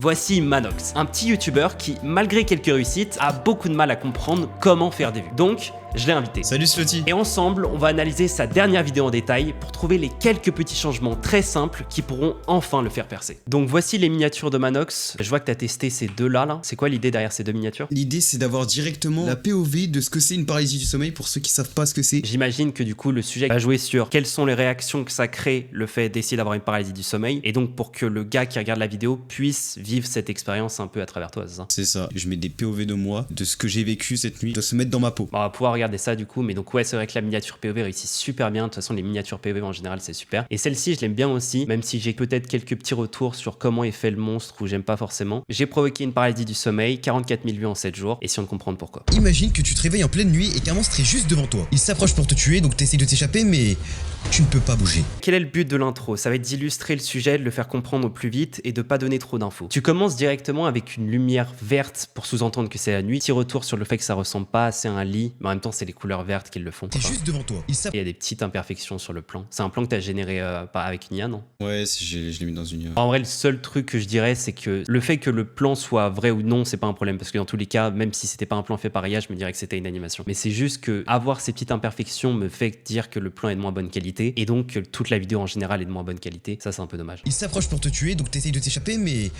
Voici Manox, un petit youtubeur qui, malgré quelques réussites, a beaucoup de mal à comprendre comment faire des vues. Donc, je l'ai invité. Salut Slotty. Et ensemble, on va analyser sa dernière vidéo en détail pour trouver les quelques petits changements très simples qui pourront enfin le faire percer. Donc voici les miniatures de Manox. Je vois que tu as testé ces deux-là. C'est quoi l'idée derrière ces deux miniatures? L'idée c'est d'avoir directement la POV de ce que c'est une paralysie du sommeil pour ceux qui savent pas ce que c'est. J'imagine que du coup le sujet va jouer sur quelles sont les réactions que ça crée le fait d'essayer d'avoir une paralysie du sommeil, et donc pour que le gars qui regarde la vidéo puisse vivre cette expérience un peu à travers toi, c'est ça? C'est ça, je mets des POV de moi, de ce que j'ai vécu cette nuit, de se mettre dans ma peau. Bon, on va pouvoir regarder ça du coup, mais donc ouais, c'est vrai que la miniature POV réussit super bien. De toute façon, les miniatures POV en général c'est super, et celle-ci je l'aime bien aussi, même si j'ai peut-être quelques petits retours sur comment est fait le monstre où j'aime pas forcément. J'ai provoqué une paralysie du sommeil, 44 000 vues en 7 jours, et si on comprendre pourquoi. Imagine que tu te réveilles en pleine nuit et qu'un monstre est juste devant toi. Il s'approche pour te tuer, donc t'essayes de t'échapper, mais tu ne peux pas bouger. Quel est le but de l'intro? Ça va être d'illustrer le sujet, de le faire comprendre au plus vite et de pas donner trop d'infos. Tu commences directement avec une lumière verte pour sous-entendre que c'est la nuit. Petit retour sur le fait que ça ressemble pas assez à un lit, mais en même temps c'est les couleurs vertes qui le font. T'es juste devant toi. Il y a des petites imperfections sur le plan. C'est un plan que tu as généré pas avec une IA, non? Ouais, je l'ai mis dans une... En vrai, le seul truc que je dirais, c'est que le fait que le plan soit vrai ou non, c'est pas un problème, parce que dans tous les cas, même si c'était pas un plan fait par IA, je me dirais que c'était une animation. Mais c'est juste que avoir ces petites imperfections me fait dire que le plan est de moins bonne qualité, et donc que toute la vidéo en général est de moins bonne qualité. Ça, c'est un peu dommage. Il s'approche pour te tuer, donc t'essayes de t'échapper, mais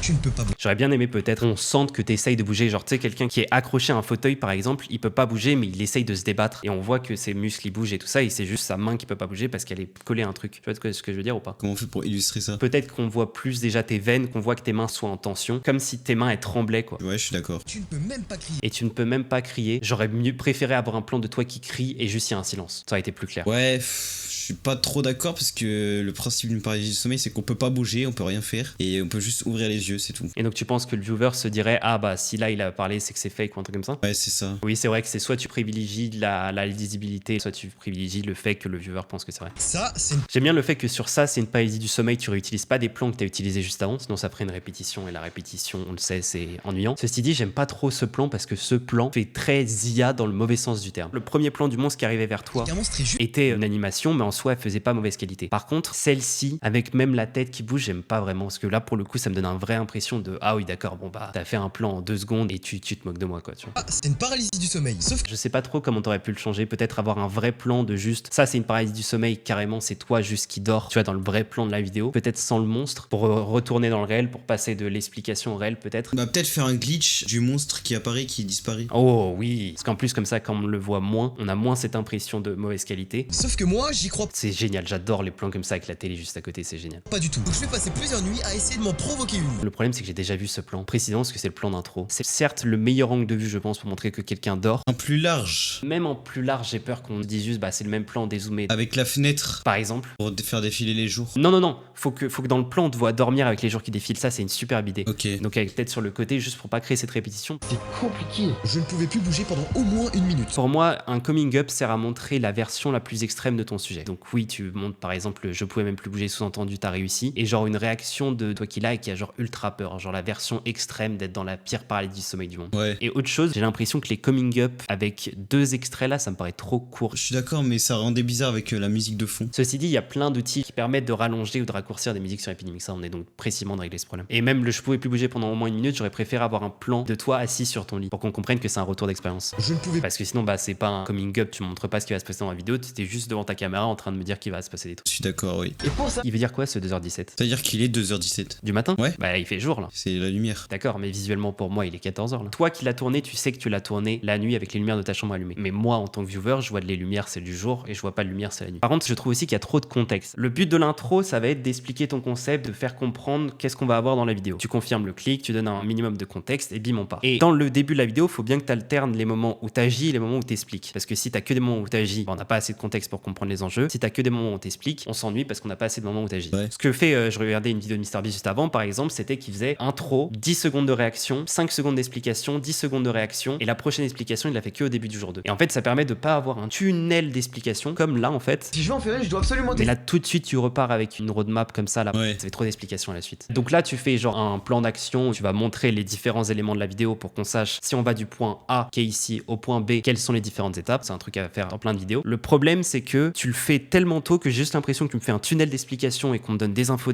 tu ne peux pas bouger. J'aurais bien aimé peut-être on sente que t'essayes de bouger, genre tu sais, quelqu'un qui est accroché à un fauteuil par exemple, il peut pas bouger mais il essaye de se débattre, et on voit que ses muscles ils bougent et tout ça, et c'est juste sa main qui peut pas bouger parce qu'elle est collée à un truc. Tu vois ce que je veux dire ou pas? Comment on fait pour illustrer ça? Peut-être qu'on voit plus déjà tes veines, qu'on voit que tes mains soient en tension, comme si tes mains elles tremblaient quoi. Ouais, je suis d'accord. Tu ne peux même pas crier. Et tu ne peux même pas crier. J'aurais mieux préféré avoir un plan de toi qui crie et juste il y a un silence. Ça aurait été plus clair. Ouais, je suis pas trop d'accord parce que le principe d'une paralysie du sommeil c'est qu'on peut pas bouger, on peut rien faire et on peut juste ouvrir les yeux, c'est tout. Et donc tu penses que le viewer se dirait ah bah si là il a parlé c'est que c'est fake ou un truc comme ça? Ouais, c'est ça. Oui, c'est vrai que c'est soit tu privilégies la lisibilité, soit tu privilégies le fait que le viewer pense que c'est vrai. Ça, c'est... J'aime bien le fait que sur ça, c'est une paralysie du sommeil, tu réutilises pas des plans que tu as utilisés juste avant, sinon ça ferait une répétition, et la répétition, on le sait, c'est ennuyant. Ceci dit, j'aime pas trop ce plan parce que ce plan fait très IA dans le mauvais sens du terme. Le premier plan du monstre qui arrivait vers toi Un monstre est juste... était une animation, mais en soi, elle faisait pas mauvaise qualité. Par contre, celle-ci, avec même la tête qui bouge, j'aime pas vraiment, parce que là, pour le coup, ça me donne une vraie impression de ah oui, d'accord, bon bah, t'as fait un plan en 2 secondes et tu te moques de moi, quoi, tu vois. Ah, c'est une paralysie du sommeil. Sauf que Je sais pas trop comment t'aurais pu le changer, peut-être avoir un vrai plan de juste ça, c'est une paralysie du sommeil, carrément, c'est toi juste qui dors, tu vois, dans le vrai plan de la vidéo, peut-être sans le monstre, pour retourner dans le réel, pour passer de l'explication au réel, peut-être. On va peut-être faire un glitch du monstre qui apparaît, qui disparaît. Oh oui, parce qu'en plus, comme ça, quand on le voit moins, on a moins cette impression de mauvaise qualité. Sauf que moi, j'y crois C'est génial, j'adore les plans comme ça avec la télé juste à côté, c'est génial. pas du tout. Donc je vais passer plusieurs nuits à essayer de m'en provoquer une. Le problème, c'est que j'ai déjà vu ce plan, précisément parce que c'est le plan d'intro. C'est certes le meilleur angle de vue, je pense, pour montrer que quelqu'un dort. Un plus large, Même en plus large, j'ai peur qu'on dise juste, bah c'est le même plan dézoomé. avec la fenêtre Par exemple. pour faire défiler les jours. Non, faut que dans le plan, on te voit dormir avec les jours qui défilent, ça c'est une superbe idée. Ok. Donc avec peut-être sur le côté, juste pour pas créer cette répétition. C'est compliqué. Je ne pouvais plus bouger pendant au moins une minute. Pour moi, un coming up sert à montrer la version la plus extrême de ton sujet. Donc oui, tu montres par exemple, je pouvais même plus bouger, sous-entendu, t'as réussi. Et genre une réaction de toi qui l'a et qui a genre ultra peur, genre la version extrême d'être dans la pire paralysie du sommeil du monde. Ouais. Et autre chose, j'ai l'impression que les coming up avec 2 extraits là, ça me paraît trop court. Je suis d'accord, mais ça rendait bizarre avec la musique de fond. Ceci dit, il y a plein d'outils qui permettent de rallonger ou de raccourcir des musiques sur Epidemic Sound, et donc précisément de régler ce problème. Et même le je pouvais plus bouger pendant au moins une minute, j'aurais préféré avoir un plan de toi assis sur ton lit pour qu'on comprenne que c'est un retour d'expérience. Je ne pouvais pas. Parce que sinon, bah, c'est pas un coming up, tu montres pas ce qui va se passer dans la vidéo, tu étais juste devant ta caméra en train de me dire qu'il va se passer des trucs. Je suis d'accord, oui. Et pour ça, Il veut dire quoi ce 2h17 C'est-à-dire qu'il est 2h17. du matin? Ouais. Bah, il fait jour là. C'est la lumière. D'accord, mais visuellement pour moi, il est 14h là. Toi qui l'as tourné, tu sais que tu l'as tourné la nuit avec les lumières de ta chambre allumées. Mais moi, en tant que viewer, je vois les lumières, c'est du jour, et je vois pas de lumière, c'est la nuit. Par contre, je trouve aussi qu'il y a trop de contexte. Le but de l'intro, ça va être d'expliquer ton concept, de faire comprendre qu'est-ce qu'on va avoir dans la vidéo. Tu confirmes le clic, tu donnes un minimum de contexte, et bim, on part. Et dans le début de la vidéo, faut bien que tu alternes les moments où t'agis et les moments où t'expliques. Parce que si t'as que des moments où t'agis, bah, on n'a pas assez de contexte pour comprendre les enjeux. Si t'as que des moments où on t'explique, on s'ennuie parce qu'on n'a pas assez de moments où t'agis. Ouais. Ce que fait, je regardais une vidéo de MrBeast juste avant, par exemple, c'était qu'il faisait intro, 10 secondes de réaction, 5 secondes d'explication, 10 secondes de réaction, et la prochaine explication, il l'a fait que au début du jour 2. Et en fait, ça permet de pas avoir un tunnel d'explication, comme là, en fait. si je veux en faire une, je dois absolument Mais là, tout de suite, tu repars avec une roadmap comme ça, là. Ouais. Ça fait trop d'explications à la suite. Donc là, tu fais genre un plan d'action où tu vas montrer les différents éléments de la vidéo pour qu'on sache si on va du point A, qui est ici, au point B, quelles sont les différentes étapes. C'est un truc à faire dans plein de vidéos. Le problème, c'est que tu le fais fais tellement tôt que j'ai juste l'impression que tu me fais un tunnel d'explication et qu'on me donne des infos.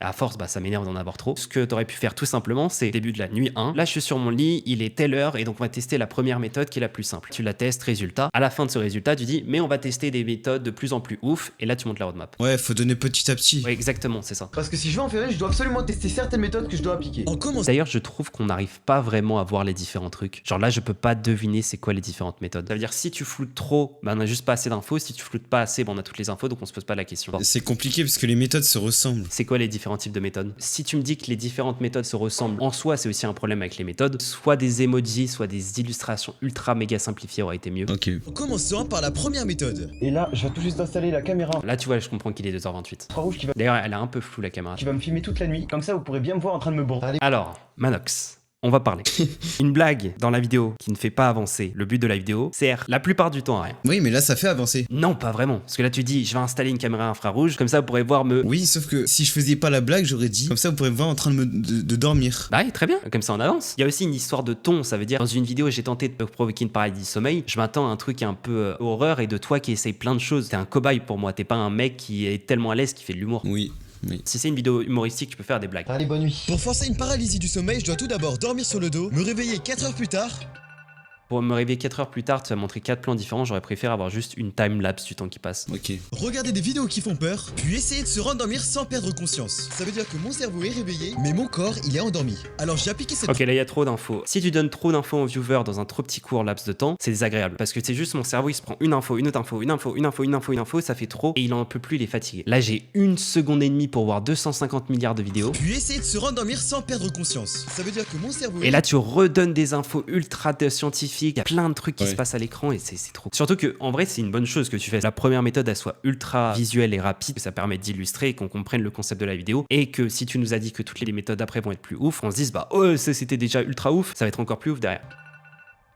À force, bah ça m'énerve d'en avoir trop. Ce que t'aurais pu faire tout simplement, c'est début de la nuit 1. Là, je suis sur mon lit, il est telle heure et donc on va tester la première méthode qui est la plus simple. Tu la testes, résultat. À la fin de ce résultat, tu dis, mais on va tester des méthodes de plus en plus ouf. Et là, tu montes la roadmap. Ouais, faut donner petit à petit. Ouais, exactement, c'est ça. Parce que si je veux en faire une, je dois absolument tester certaines méthodes que je dois appliquer. En commençant. D'ailleurs, je trouve qu'on n'arrive pas vraiment à voir les différents trucs. Genre là, je peux pas deviner c'est quoi les différentes méthodes. Ça veut dire si tu floutes trop, bah on a juste pas assez d'infos. Si tu floutes pas assez, bah on a toutes les infos, donc on se pose pas la question. C'est compliqué parce que les méthodes se ressemblent. C'est quoi les différents types de méthodes? Si tu me dis que les différentes méthodes se ressemblent, en soi, c'est aussi un problème avec les méthodes. Soit des emojis, soit des illustrations ultra méga simplifiées aurait été mieux. Ok. En commençant par la première méthode. Et là, je vais tout juste installer la caméra Là, tu vois, je comprends qu'il est 2h28. infrarouge D'ailleurs, elle est un peu floue la caméra. qui va me filmer toute la nuit. Comme ça, vous pourrez bien me voir en train de me bourrer. Alors, Manox. On va parler. Une blague dans la vidéo qui ne fait pas avancer le but de la vidéo sert la plupart du temps à rien. Oui, mais là, ça fait avancer. Non, pas vraiment. Parce que là, tu dis, je vais installer une caméra infrarouge, comme ça, vous pourrez voir me... Oui, sauf que si je faisais pas la blague, j'aurais dit. Comme ça, vous pourrez me voir en train de dormir. Bah oui, très bien, comme ça on avance. Il y a aussi une histoire de ton, ça veut dire dans une vidéo j'ai tenté de te provoquer une paradis du sommeil, je m'attends à un truc un peu horreur et de toi qui essaye plein de choses. T'es un cobaye pour moi, t'es pas un mec qui est tellement à l'aise qui fait de l'humour. Oui. Si c'est une vidéo humoristique, tu peux faire des blagues. Allez, bonne nuit. Pour forcer une paralysie du sommeil, je dois tout d'abord dormir sur le dos, me réveiller 4 heures plus tard. Pour me réveiller 4 heures plus tard, tu vas montrer 4 plans différents, j'aurais préféré avoir juste une time-lapse du temps qui passe. Ok. Regarder des vidéos qui font peur, puis essayer de se rendormir sans perdre conscience. Ça veut dire que mon cerveau est réveillé, mais mon corps, il est endormi. Alors j'ai appliqué cette... Ok, là il y a trop d'infos. Si tu donnes trop d'infos aux viewers dans un trop petit court laps de temps, c'est désagréable. Parce que c'est juste mon cerveau, il se prend une info, une autre info, une info, ça fait trop et il en peut plus, il est fatigué. Là j'ai 1 seconde et demie pour voir 250 milliards de vidéos. Puis essayer de se rendormir sans perdre conscience. Ça veut dire que mon cerveau... Et là, tu redonnes des infos ultra scientifiques. Il y a plein de trucs qui se passent à l'écran et c'est trop. Surtout que, en vrai, c'est une bonne chose que tu fasses. La première méthode, elle soit ultra visuelle et rapide, que ça permet d'illustrer et qu'on comprenne le concept de la vidéo. Et que si tu nous as dit que toutes les méthodes après vont être plus ouf, on se dise, bah, oh, ça c'était déjà ultra ouf, ça va être encore plus ouf derrière.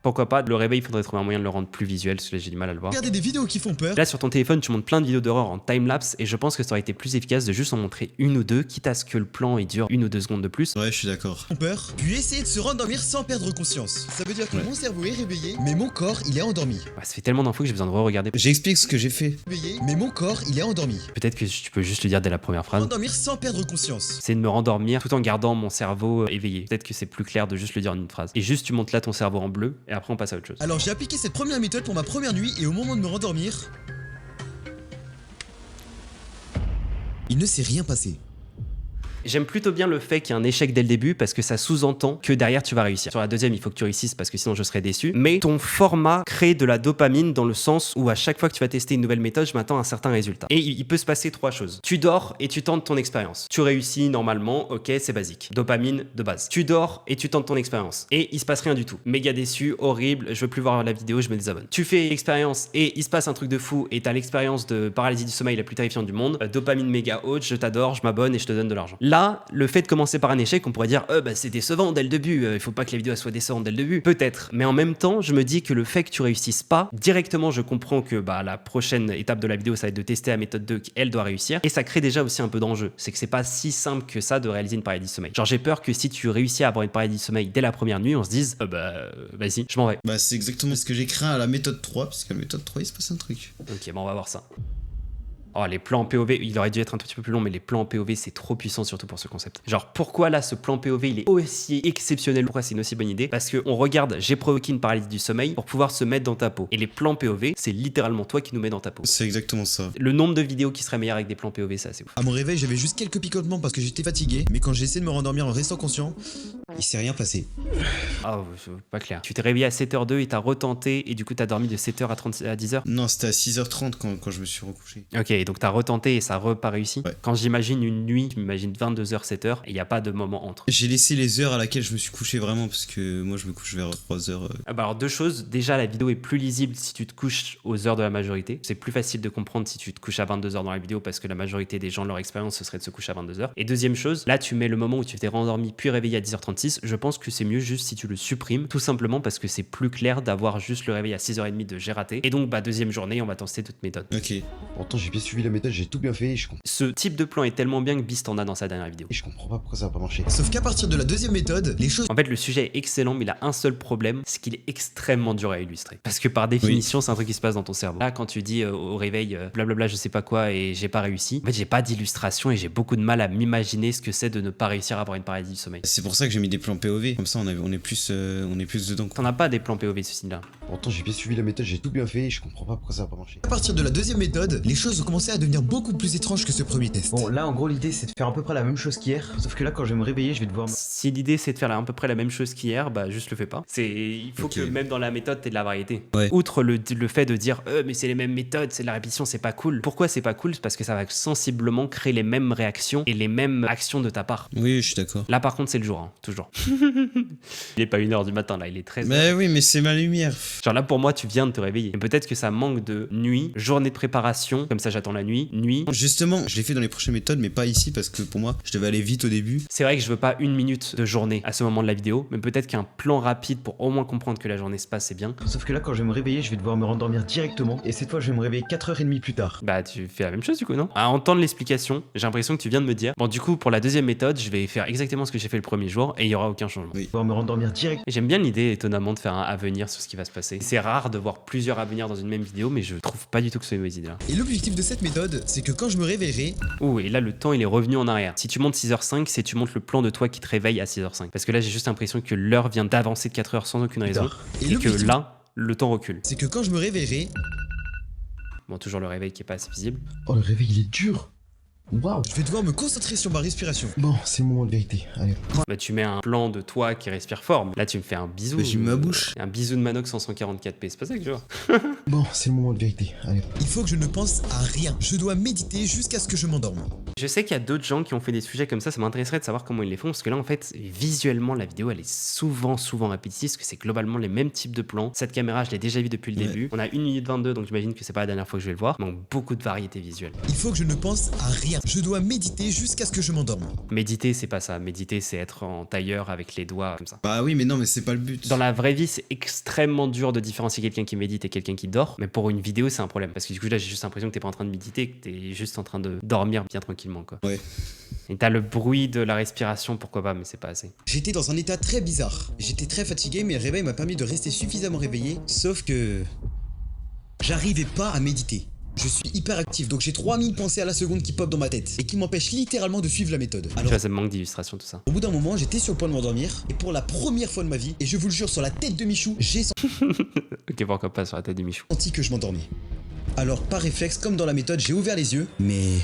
Pourquoi pas, le réveil, il faudrait trouver un moyen de le rendre plus visuel, parce que là j'ai du mal à le voir. Regarder des vidéos qui font peur. Là sur ton téléphone, tu montes plein de vidéos d'horreur en timelapse et je pense que ça aurait été plus efficace de juste en montrer une ou deux, quitte à ce que le plan il dure 1 ou 2 secondes de plus. Ouais, je suis d'accord. Font peur, puis essayer de se rendormir sans perdre conscience. Ça veut dire que mon cerveau est réveillé, mais mon corps, il est endormi. Bah, ça fait tellement d'infos que j'ai besoin de re-regarder. J'explique ce que j'ai fait. Réveillé, mais mon corps, il est endormi. Peut-être que tu peux juste le dire dès la première phrase. Rendormir sans perdre conscience. C'est de me rendormir tout en gardant mon cerveau éveillé. Peut-être que c'est plus clair de juste le dire en une phrase. Et juste tu montes là ton cerveau en bleu et après on passe à autre chose. Alors j'ai appliqué cette première méthode pour ma première nuit et au moment de me rendormir, il ne s'est rien passé. J'aime plutôt bien le fait qu'il y ait un échec dès le début parce que ça sous-entend que derrière tu vas réussir. Sur la deuxième, il faut que tu réussisses parce que sinon je serais déçu. Mais ton format crée de la dopamine dans le sens où à chaque fois que tu vas tester une nouvelle méthode, je m'attends à un certain résultat. Et il peut se passer 3 choses. Tu dors et tu tentes ton expérience. Tu réussis normalement, ok, c'est basique. Dopamine de base. Tu dors et tu tentes ton expérience. Et il se passe rien du tout. Méga déçu, horrible, je veux plus voir la vidéo, je me désabonne. Tu fais l'expérience et il se passe un truc de fou et t'as l'expérience de paralysie du sommeil la plus terrifiante du monde. Dopamine méga haute, je t'adore, je m'abonne et je te donne de l'argent. Là, le fait de commencer par un échec, on pourrait dire bah c'est décevant dès le début, il faut pas que la vidéo soit décevante dès le début. Peut-être, mais en même temps, je me dis que le fait que tu réussisses pas, directement je comprends que bah la prochaine étape de la vidéo ça va être de tester la méthode 2 qu'elle doit réussir et ça crée déjà aussi un peu d'enjeu. C'est que c'est pas si simple que ça de réaliser une paradis sommeil. Genre j'ai peur que si tu réussis à avoir une paradis sommeil dès la première nuit, on se dise vas-y, je m'en vais. Bah c'est exactement ce que j'ai craint à la méthode 3, parce qu'à la méthode 3 il se passe un truc. Ok, bon on va voir ça. Oh, les plans POV, il aurait dû être un tout petit peu plus long, mais les plans POV, c'est trop puissant, surtout pour ce concept. Genre, pourquoi là, ce plan POV, il est aussi exceptionnel? Pourquoi c'est une aussi bonne idée? Parce qu'on regarde, j'ai provoqué une paralysie du sommeil pour pouvoir se mettre dans ta peau. Et les plans POV, c'est littéralement toi qui nous mets dans ta peau. C'est exactement ça. Le nombre de vidéos qui seraient meilleures avec des plans POV, c'est assez ouf. À mon réveil, j'avais juste quelques picotements parce que j'étais fatigué, mais quand j'ai essayé de me rendormir en restant conscient, il s'est rien passé. Ah, pas clair. Tu t'es réveillé à 7h02 et t'as retenté, et du coup, t'as dormi de 7h à 10h? Non, c'était à 6h30 quand je me suis recouché. Ok, donc t'as retenté et ça a pas réussi. Ouais. Quand j'imagine une nuit, je m'imagine 22h, 7h, et il n'y a pas de moment entre. J'ai laissé les heures à laquelle je me suis couché vraiment, parce que moi je me couche vers 3h. Ah bah alors 2 choses, déjà la vidéo est plus lisible si tu te couches aux heures de la majorité. C'est plus facile de comprendre si tu te couches à 22h dans la vidéo parce que la majorité des gens, leur expérience ce serait de se coucher à 22h. Et deuxième chose, là tu mets le moment où tu t'es rendormi puis réveillé à 10h36 56, je pense que c'est mieux juste si tu le supprimes, tout simplement parce que c'est plus clair d'avoir juste le réveil à 6h30 de j'ai raté. Et donc, deuxième journée, on va tester toute méthode. Ok. Pourtant, j'ai bien suivi la méthode, j'ai tout bien fait et Ce type de plan est tellement bien que Beast en a dans sa dernière vidéo. je comprends pas pourquoi ça va pas marcher. Sauf qu'à partir de la deuxième méthode, les choses En fait, le sujet est excellent, mais il a un seul problème, c'est qu'il est extrêmement dur à illustrer. Parce que par définition, c'est un truc qui se passe dans ton cerveau. Là, quand tu dis au réveil, blablabla, je sais pas quoi, et j'ai pas réussi, en fait, j'ai pas d'illustration et j'ai beaucoup de mal à m'imaginer ce que c'est de ne pas réussir à avoir une paralysie du sommeil. C'est pour ça que j'ai mis des plans POV. Comme ça, on est plus dedans. T'en as pas des plans POV, ceci là. Pourtant, j'ai bien suivi la méthode, j'ai tout bien fait et je comprends pas pourquoi ça va pas marcher. À partir de la deuxième méthode, les choses ont commencé à devenir beaucoup plus étranges que ce premier test. Bon, là, en gros, l'idée, c'est de faire à peu près la même chose qu'hier. Sauf que là, quand je vais me réveiller, je vais devoir... Si l'idée c'est de faire à peu près la même chose qu'hier, juste le fais pas. Il faut Ok. que même dans la méthode t'aies de la variété. Ouais. Outre le fait de dire mais c'est les mêmes méthodes, c'est de la répétition, c'est pas cool. Pourquoi c'est pas cool? C'est parce que ça va sensiblement créer les mêmes réactions et les mêmes actions de ta part. Oui, je suis d'accord. Là par contre c'est le jour, hein, toujours. Il est pas 1h du matin là, il est 13h. Mais oui, mais c'est ma lumière. Genre là pour moi tu viens de te réveiller. Et peut-être que ça manque de nuit, journée de préparation, comme ça j'attends la nuit, Justement, je l'ai fait dans les prochaines méthodes, mais pas ici parce que pour moi, je devais aller vite au début. C'est vrai que je veux pas 1 minute de journée à ce moment de la vidéo, mais peut-être qu'un plan rapide pour au moins comprendre que la journée se passe, c'est bien. Sauf que là, quand je vais me réveiller, je vais devoir me rendormir directement. Et cette fois, je vais me réveiller 4h30 plus tard. Tu fais la même chose du coup, non? À entendre l'explication, j'ai l'impression que tu viens de me dire, bon du coup pour la deuxième méthode, je vais faire exactement ce que j'ai fait le premier jour et il y aura aucun changement. Oui. Je vais devoir me rendormir direct. Et j'aime bien l'idée étonnamment de faire un avenir sur ce qui va se passer. C'est rare de voir plusieurs avenirs dans une même vidéo, mais je trouve pas du tout que ce soit une mauvaise idée là. Et l'objectif de cette méthode, c'est que quand je me réveillerai, Ouh, et là le temps il est revenu en arrière. Si tu montes 6h05, c'est tu montes le plan de toi qui te réveille à 6h05. Parce que là j'ai juste l'impression que l'heure vient d'avancer de 4 heures sans aucune raison. Et Et que l'objectif- là, le temps recule. c'est que quand je me réveillerai, Bon, toujours le réveil qui est pas assez visible. Oh, le réveil, il est dur. Waouh. je vais devoir me concentrer sur ma respiration. Bon, c'est le moment de vérité. Allez. Tu mets un plan de toi qui respire fort. Mais là tu me fais un bisou. J'ai mis ma bouche. Un bisou de Manox en 144p, c'est pas ça que je vois. Bon, c'est le moment de vérité. Allez. Il faut que je ne pense à rien. Je dois méditer jusqu'à ce que je m'endorme. Je sais qu'il y a d'autres gens qui ont fait des sujets comme ça m'intéresserait de savoir comment ils les font, parce que là en fait, visuellement la vidéo elle est souvent répétitive, parce que c'est globalement les mêmes types de plans. Cette caméra je l'ai déjà vue depuis le Ouais. début. On a 1 minute 22, donc j'imagine que c'est pas la dernière fois que je vais le voir. Donc beaucoup de variété visuelle. Il faut que je ne pense à rien. Je dois méditer jusqu'à ce que je m'endorme. Méditer c'est pas ça, méditer c'est être en tailleur avec les doigts comme ça. Bah oui, mais non, mais c'est pas le but. Dans la vraie vie, c'est extrêmement dur de différencier quelqu'un qui médite et quelqu'un qui dort, mais pour une vidéo, c'est un problème. Parce que du coup, là, j'ai juste l'impression que t'es pas en train de méditer, que t'es juste en train de dormir bien tranquillement, quoi. Ouais. Et t'as le bruit de la respiration, pourquoi pas, mais c'est pas assez. J'étais dans un état très bizarre. J'étais très fatigué, mais le réveil m'a permis de rester suffisamment réveillé. Sauf que... j'arrivais pas à méditer. Je suis hyper actif, donc j'ai 3000 pensées à la seconde qui pop dans ma tête et qui m'empêchent littéralement de suivre la méthode. Tu Alors, vois, ça me manque d'illustration, tout ça. au bout d'un moment, j'étais sur le point de m'endormir et pour la première fois de ma vie, et je vous le jure sur la tête de Michou, j'ai Ok, pourquoi pas sur la tête du Michou. senti que je m'endormais. Alors, par réflexe, comme dans la méthode, j'ai ouvert les yeux, mais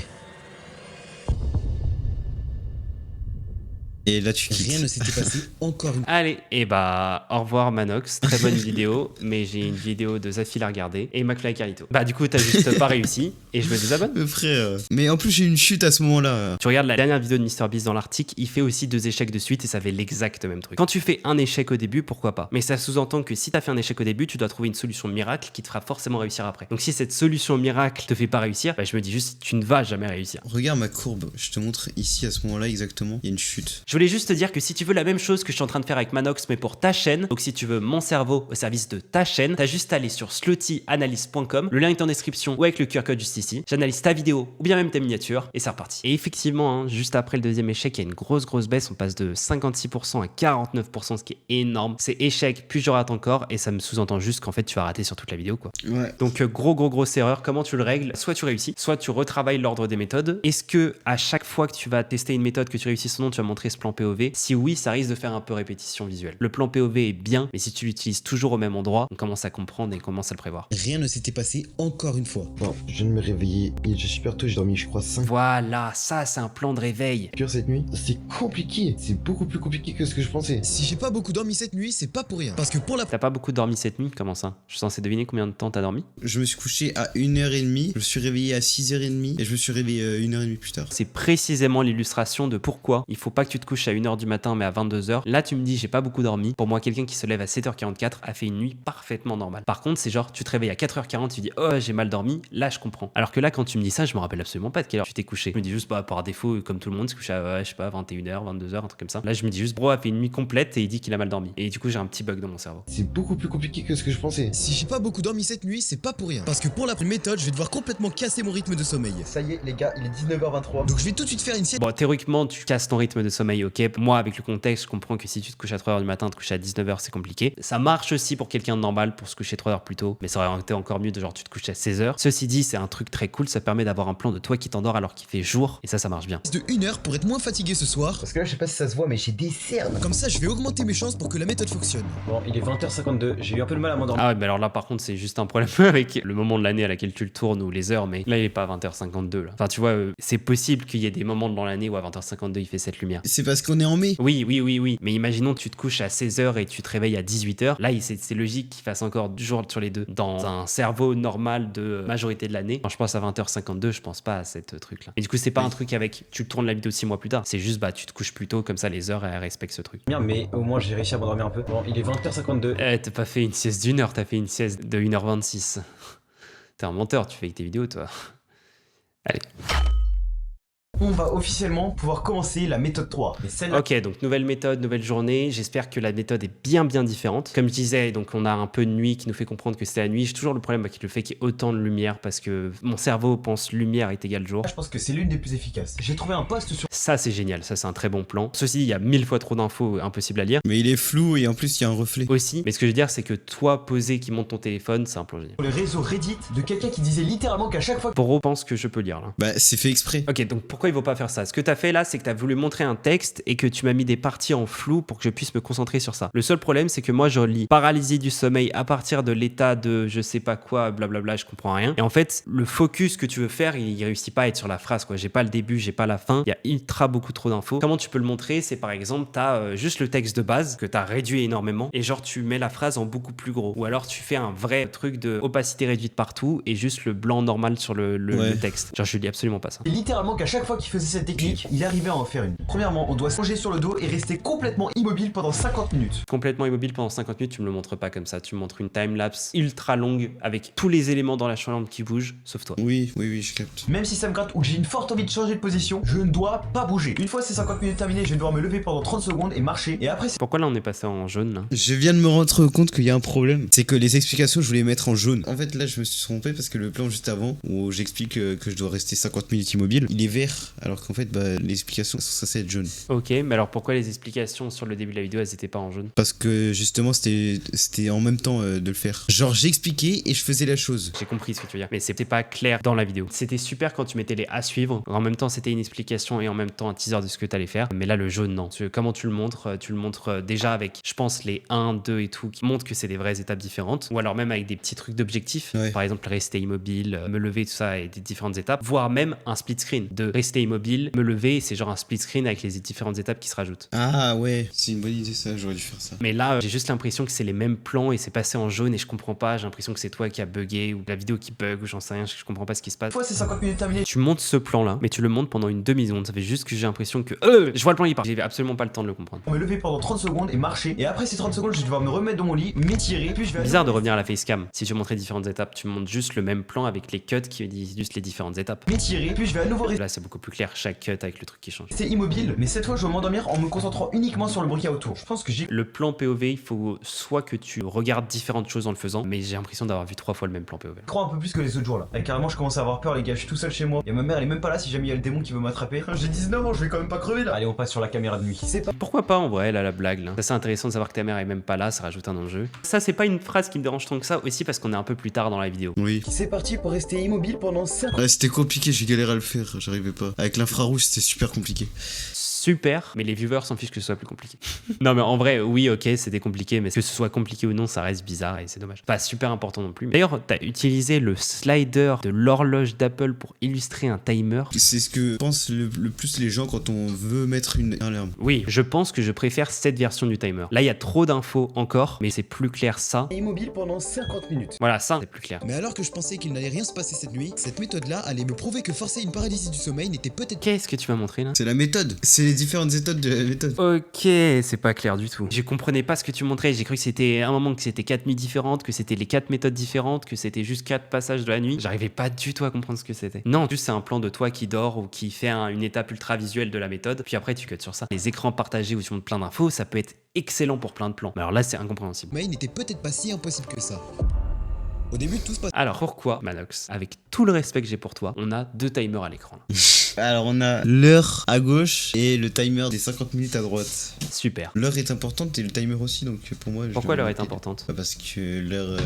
Et là, tu quittes. rien ne s'était passé encore une Allez, et au revoir Manox, très bonne vidéo, mais j'ai une vidéo de Zafil à regarder, et McFly et Carlito. Du coup, t'as juste pas réussi, et je me désabonne. Frère. Mais en plus, j'ai eu une chute à ce moment-là. Tu regardes la dernière vidéo de MrBeast dans l'article, il fait aussi 2 échecs de suite et ça fait l'exact même truc. Quand tu fais un échec au début, pourquoi pas? Mais ça sous-entend que si t'as fait un échec au début, tu dois trouver une solution miracle qui te fera forcément réussir après. Donc si cette solution miracle te fait pas réussir, je me dis juste, tu ne vas jamais réussir. Regarde ma courbe. Je te montre ici à ce moment-là exactement. Il y a une chute. Je voulais juste te dire que si tu veux la même chose que je suis en train de faire avec Manox, mais pour ta chaîne, donc si tu veux mon cerveau au service de ta chaîne, t'as juste à aller sur slottyanalyse.com, le lien est en description ou avec le QR code juste ici. J'analyse ta vidéo ou bien même ta miniature et c'est reparti. Et effectivement, juste après le deuxième échec, il y a une grosse baisse, on passe de 56% à 49%, ce qui est énorme. C'est échec, puis je rate encore et ça me sous-entend juste qu'en fait tu vas rater sur toute la vidéo quoi. Ouais. Donc grosse erreur, comment tu le règles? Soit tu réussis, soit tu retravailles l'ordre des méthodes. Est-ce que à chaque fois que tu vas tester une méthode que tu réussis son nom, tu vas montrer ce plan POV? Si oui, ça risque de faire un peu répétition visuelle. Le plan POV est bien, mais si tu l'utilises toujours au même endroit, on commence à comprendre et on commence à le prévoir. Rien ne s'était passé encore une fois. Bon, je viens de me réveiller. Il est déjà super tôt, j'ai dormi, je crois, 5 Voilà, ça c'est un plan de réveil. heures cette nuit. C'est compliqué. C'est beaucoup plus compliqué que ce que je pensais. Si j'ai pas beaucoup dormi cette nuit, c'est pas pour rien. Parce que pour la T'as pas beaucoup dormi cette nuit? Comment ça? Je suis censé deviner combien de temps t'as dormi? Je me suis couché à 1h30. Je me suis réveillé à 6h30. Et je me suis réveillé 1h30 plus tard. C'est précisément l'illustration de pourquoi il faut pas que tu te couches couches à 1h du matin mais à 22h, là tu me dis j'ai pas beaucoup dormi. Pour moi, quelqu'un qui se lève à 7h44 a fait une nuit parfaitement normale. Par contre, c'est genre tu te réveilles à 4h40, tu dis oh j'ai mal dormi, là je comprends. Alors que là quand tu me dis ça, je me rappelle absolument pas de quelle heure tu t'es couché. Je me dis juste par défaut, comme tout le monde, se couche à je sais pas 21h, 22h, un truc comme ça. Là je me dis juste bro a fait une nuit complète et il dit qu'il a mal dormi. Et du coup j'ai un petit bug dans mon cerveau. C'est beaucoup plus compliqué que ce que je pensais. Si j'ai pas beaucoup dormi cette nuit, c'est pas pour rien. Parce que pour la méthode, je vais devoir complètement casser mon rythme de sommeil. Ça y est, les gars, il est 19h23. Donc je vais tout de suite faire une sieste. Bon, théoriquement, tu casses ton rythme de sommeil, ok. Moi, avec le contexte, je comprends que si tu te couches à 3h du matin, te coucher à 19h, c'est compliqué. Ça marche aussi pour quelqu'un de normal pour se coucher 3 heures plus tôt, mais ça aurait été encore mieux de genre tu te couches à 16h. Ceci dit, c'est un truc très cool, ça permet d'avoir un plan de toi qui t'endort alors qu'il fait jour, et ça marche bien. De 1 heure pour être moins fatigué ce soir. Parce que là, je sais pas si ça se voit, mais j'ai des cernes. Comme ça, je vais augmenter mes chances pour que la méthode fonctionne. Bon, il est 20h52, j'ai eu un peu de mal à m'endormir. Ah ouais, mais alors là, par contre, c'est juste un problème avec le moment de l'année à laquelle tu le tournes ou les heures, mais là, il est pas à 20h52 là. Enfin, tu vois, c'est possible qu'il y ait des moments dans l'année où à 20h52 il fait cette lumière. C'est parce qu'on est en mai. Oui. Mais imaginons tu te couches à 16h et tu te réveilles à 18h. Là, c'est logique qu'il fasse encore du jour sur les deux. Dans un cerveau normal de majorité de l'année, quand je pense à 20h52, je pense pas à cette truc là. Et du coup, c'est pas un truc avec tu tournes la vidéo 6 mois plus tard. C'est juste tu te couches plus tôt, comme ça les heures elles respectent ce truc. Mais au moins, j'ai réussi à m'endormir un peu. Bon, il est 20h52. T'as pas fait une sieste d'1 heure, t'as fait une sieste de 1h26. T'es un menteur, tu fais avec tes vidéos toi. Allez. On va officiellement pouvoir commencer la méthode 3. Mais celle-là... Ok, donc nouvelle méthode, nouvelle journée. J'espère que la méthode est bien différente. Comme je disais, donc on a un peu de nuit qui nous fait comprendre que c'est la nuit. J'ai toujours le problème avec le fait qu'il y ait autant de lumière parce que mon cerveau pense lumière est égal jour. Je pense que c'est l'une des plus efficaces. J'ai trouvé un post sur... Ça c'est génial, ça c'est un très bon plan. Ceci dit, il y a 1000 fois trop d'infos, impossible à lire. Mais il est flou et en plus il y a un reflet. Aussi, mais ce que je veux dire c'est que toi posé qui monte ton téléphone, c'est un plan génial. le réseau Reddit de quelqu'un qui disait littéralement qu'à chaque fois... Poro pense que je peux lire là. Bah c'est fait exprès. Ok, donc pourquoi il faut pas faire ça? Ce que t'as fait là, c'est que t'as voulu montrer un texte et que tu m'as mis des parties en flou pour que je puisse me concentrer sur ça. Le seul problème, c'est que moi, je lis paralysie du sommeil à partir de l'état de je sais pas quoi, blablabla, je comprends rien. Et en fait, le focus que tu veux faire, il réussit pas à être sur la phrase, quoi. J'ai pas le début, j'ai pas la fin. Il y a ultra beaucoup trop d'infos. Comment tu peux le montrer? C'est par exemple, t'as juste le texte de base que t'as réduit énormément et genre tu mets la phrase en beaucoup plus gros. Ou alors tu fais un vrai truc de opacité réduite partout et juste le blanc normal sur le texte. Genre je lis absolument pas ça. Et littéralement qu'à chaque fois qu'il faisait cette technique, il arrivait à en faire une. Premièrement, on doit se plonger sur le dos et rester complètement immobile pendant 50 minutes. Complètement immobile pendant 50 minutes, tu me le montres pas comme ça. Tu me montres une timelapse ultra longue avec tous les éléments dans la chambre qui bougent, sauf toi. Oui, je capte. Même si ça me gratte ou que j'ai une forte envie de changer de position, je ne dois pas bouger. Une fois ces 50 minutes terminées, je vais devoir me lever pendant 30 secondes et marcher. Et après, Pourquoi là on est passé en jaune là? Je viens de me rendre compte qu'il y a un problème. C'est que les explications, je voulais les mettre en jaune. En fait, là, je me suis trompé parce que le plan juste avant, où j'explique que je dois rester 50 minutes immobile, il est vert. Alors qu'en fait, les explications sont censées être jaunes. Ok, mais alors pourquoi les explications sur le début de la vidéo elles étaient pas en jaune? Parce que justement, c'était en même temps de le faire. Genre, j'expliquais et je faisais la chose. J'ai compris ce que tu veux dire, mais c'était pas clair dans la vidéo. C'était super quand tu mettais les à suivre. En même temps, c'était une explication et en même temps un teaser de ce que t'allais faire. Mais là, le jaune, non. Comment tu le montres? Tu le montres déjà avec, je pense, les 1, 2 et tout, qui montrent que c'est des vraies étapes différentes. Ou alors même avec des petits trucs d'objectifs. Ouais. Par exemple, rester immobile, me lever, tout ça, et des différentes étapes. Voire même un split screen. De rester immobile, me lever, c'est genre un split screen avec les différentes étapes qui se rajoutent. Ah ouais, c'est une bonne idée ça, j'aurais dû faire ça. Mais là, j'ai juste l'impression que c'est les mêmes plans et c'est passé en jaune et je comprends pas. J'ai l'impression que c'est toi qui a bugué ou la vidéo qui bug ou j'en sais rien, je comprends pas ce qui se passe. une fois ces 50 minutes terminées, Tu montes ce plan là, mais tu le montes pendant une demi-seconde. Ça fait juste que j'ai l'impression que. Je vois le plan, il part. J'ai absolument pas le temps de le comprendre. me lever pendant 30 secondes et marcher. Et après ces 30 secondes, je vais devoir me remettre dans mon lit, m'étirer, puis je vais... Bizarre de revenir à la facecam. Si tu montrais différentes étapes, tu montes juste le même plan avec les cuts qui disent juste les différentes étapes. m'étirer, puis je vais à nouveau Là, c'est beaucoup plus clair, chaque cut avec le truc qui change. rester immobile. Mais cette fois, je vais m'endormir en me concentrant uniquement sur le bruit qu'il y a autour. Je pense que j'ai... Le plan POV, il faut soit que tu regardes différentes choses en le faisant, mais j'ai l'impression d'avoir vu 3 fois le même plan POV. Je crois un peu plus que les autres jours là. Et carrément, je commence à avoir peur, les gars. Je suis tout seul chez moi. Et ma mère, elle est même pas là si jamais il y a le démon qui veut m'attraper. J'ai 19 ans, je vais quand même pas crever là. Allez, on passe sur la caméra de nuit. C'est pas... Pourquoi pas en vrai, là, la blague là. Ça, c'est intéressant de savoir que ta mère est même pas là, ça rajoute un enjeu. Ça, c'est pas une phrase qui me dérange tant que ça, aussi parce qu'on est un peu plus tard dans la vidéo. Oui. C'est parti pour rester immobile pendant 5... Ouais, c'était compliqué, j'ai galéré à le faire, j'arrivais pas. Avec l'infrarouge, c'était super compliqué. Super, mais les viewers s'en fichent que ce soit plus compliqué. Non mais en vrai, oui, ok, c'était compliqué, mais que ce soit compliqué ou non, ça reste bizarre et c'est dommage. Pas super important non plus. D'ailleurs, t'as utilisé le slider de l'horloge d'Apple pour illustrer un timer. C'est ce que pensent le plus les gens quand on veut mettre une alarme. Oui, je pense que je préfère cette version du timer. Là, il y a trop d'infos encore, mais c'est plus clair ça. Immobile pendant 50 minutes. Voilà, ça, c'est plus clair. Mais alors que je pensais qu'il n'allait rien se passer cette nuit, cette méthode-là allait me prouver que forcer une paralysie du sommeil n'était peut-être... Qu'est-ce que tu m'as montré là? C'est la méthode. C'est les différentes étapes de la méthode. Ok, c'est pas clair du tout. Je comprenais pas ce que tu montrais. J'ai cru que c'était à un moment que c'était 4 nuits différentes, que c'était les 4 méthodes différentes, que c'était juste 4 passages de la nuit. J'arrivais pas du tout à comprendre ce que c'était. Non, juste c'est un plan de toi qui dort ou qui fait une étape ultra visuelle de la méthode. Puis après, tu cuts sur ça. Les écrans partagés où tu montres plein d'infos, ça peut être excellent pour plein de plans. Mais alors là, c'est incompréhensible. Mais il n'était peut-être pas si impossible que ça. Au début, tout se passe. Alors pourquoi, Manox, avec tout le respect que j'ai pour toi, on a 2 timers à l'écran là. Alors on a l'heure à gauche et le timer des 50 minutes à droite. Super. L'heure est importante et le timer aussi, donc pour moi... Pourquoi je l'heure vais est noter. importante? Parce que l'heure...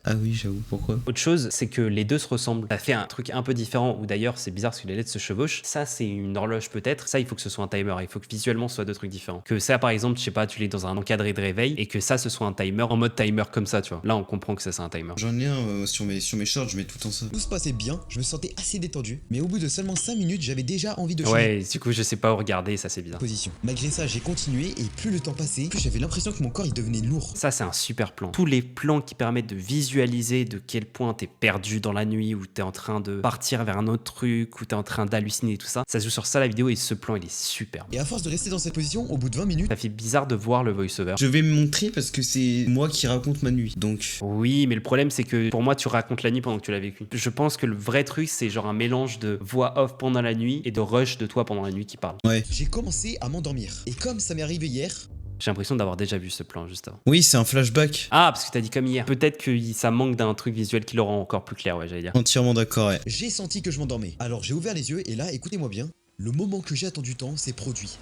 Ah oui, j'avoue, pourquoi? Autre chose, c'est que les deux se ressemblent. Ça fait un truc un peu différent, ou d'ailleurs c'est bizarre parce que les lettres se chevauchent. Ça c'est une horloge peut-être, ça il faut que ce soit un timer, il faut que visuellement ce soit 2 trucs différents. Que ça par exemple, je sais pas, tu l'es dans un encadré de réveil et que ça ce soit un timer en mode timer comme ça, tu vois. Là on comprend que ça c'est un timer. J'en ai un sur mes shorts, je mets tout en ça. Tout se passait bien, je me sentais assez détendu, mais au bout de seulement 5 minutes, j'avais déjà envie de changer Ouais, du coup je sais pas où regarder, ça c'est bizarre. de position. Malgré ça, j'ai continué et plus le temps passait, plus j'avais l'impression que mon corps il devenait lourd. Ça c'est un super plan. Tous les plans qui permettent de visualiser de quel point t'es perdu dans la nuit, ou t'es en train de partir vers un autre truc, ou t'es en train d'halluciner et tout ça, ça se joue sur ça la vidéo et ce plan il est superbe. Et à force de rester dans cette position, au bout de 20 minutes, Ça fait bizarre de voir le voice-over. Je vais me montrer parce que c'est moi qui raconte ma nuit, donc... Oui, mais le problème c'est que pour moi tu racontes la nuit pendant que tu l'as vécu. Je pense que le vrai truc c'est genre un mélange de voix off pendant la nuit et de rush de toi pendant la nuit qui parle. Ouais. j'ai commencé à m'endormir. Et comme ça m'est arrivé hier, J'ai l'impression d'avoir déjà vu ce plan juste avant. Oui, c'est un flashback. Ah, parce que t'as dit comme hier. Peut-être que ça manque d'un truc visuel qui le rend encore plus clair, ouais, j'allais dire. Entièrement d'accord, ouais. j'ai senti que je m'endormais. Alors j'ai ouvert les yeux et là, écoutez-moi bien, le moment que j'ai attendu tant s'est produit.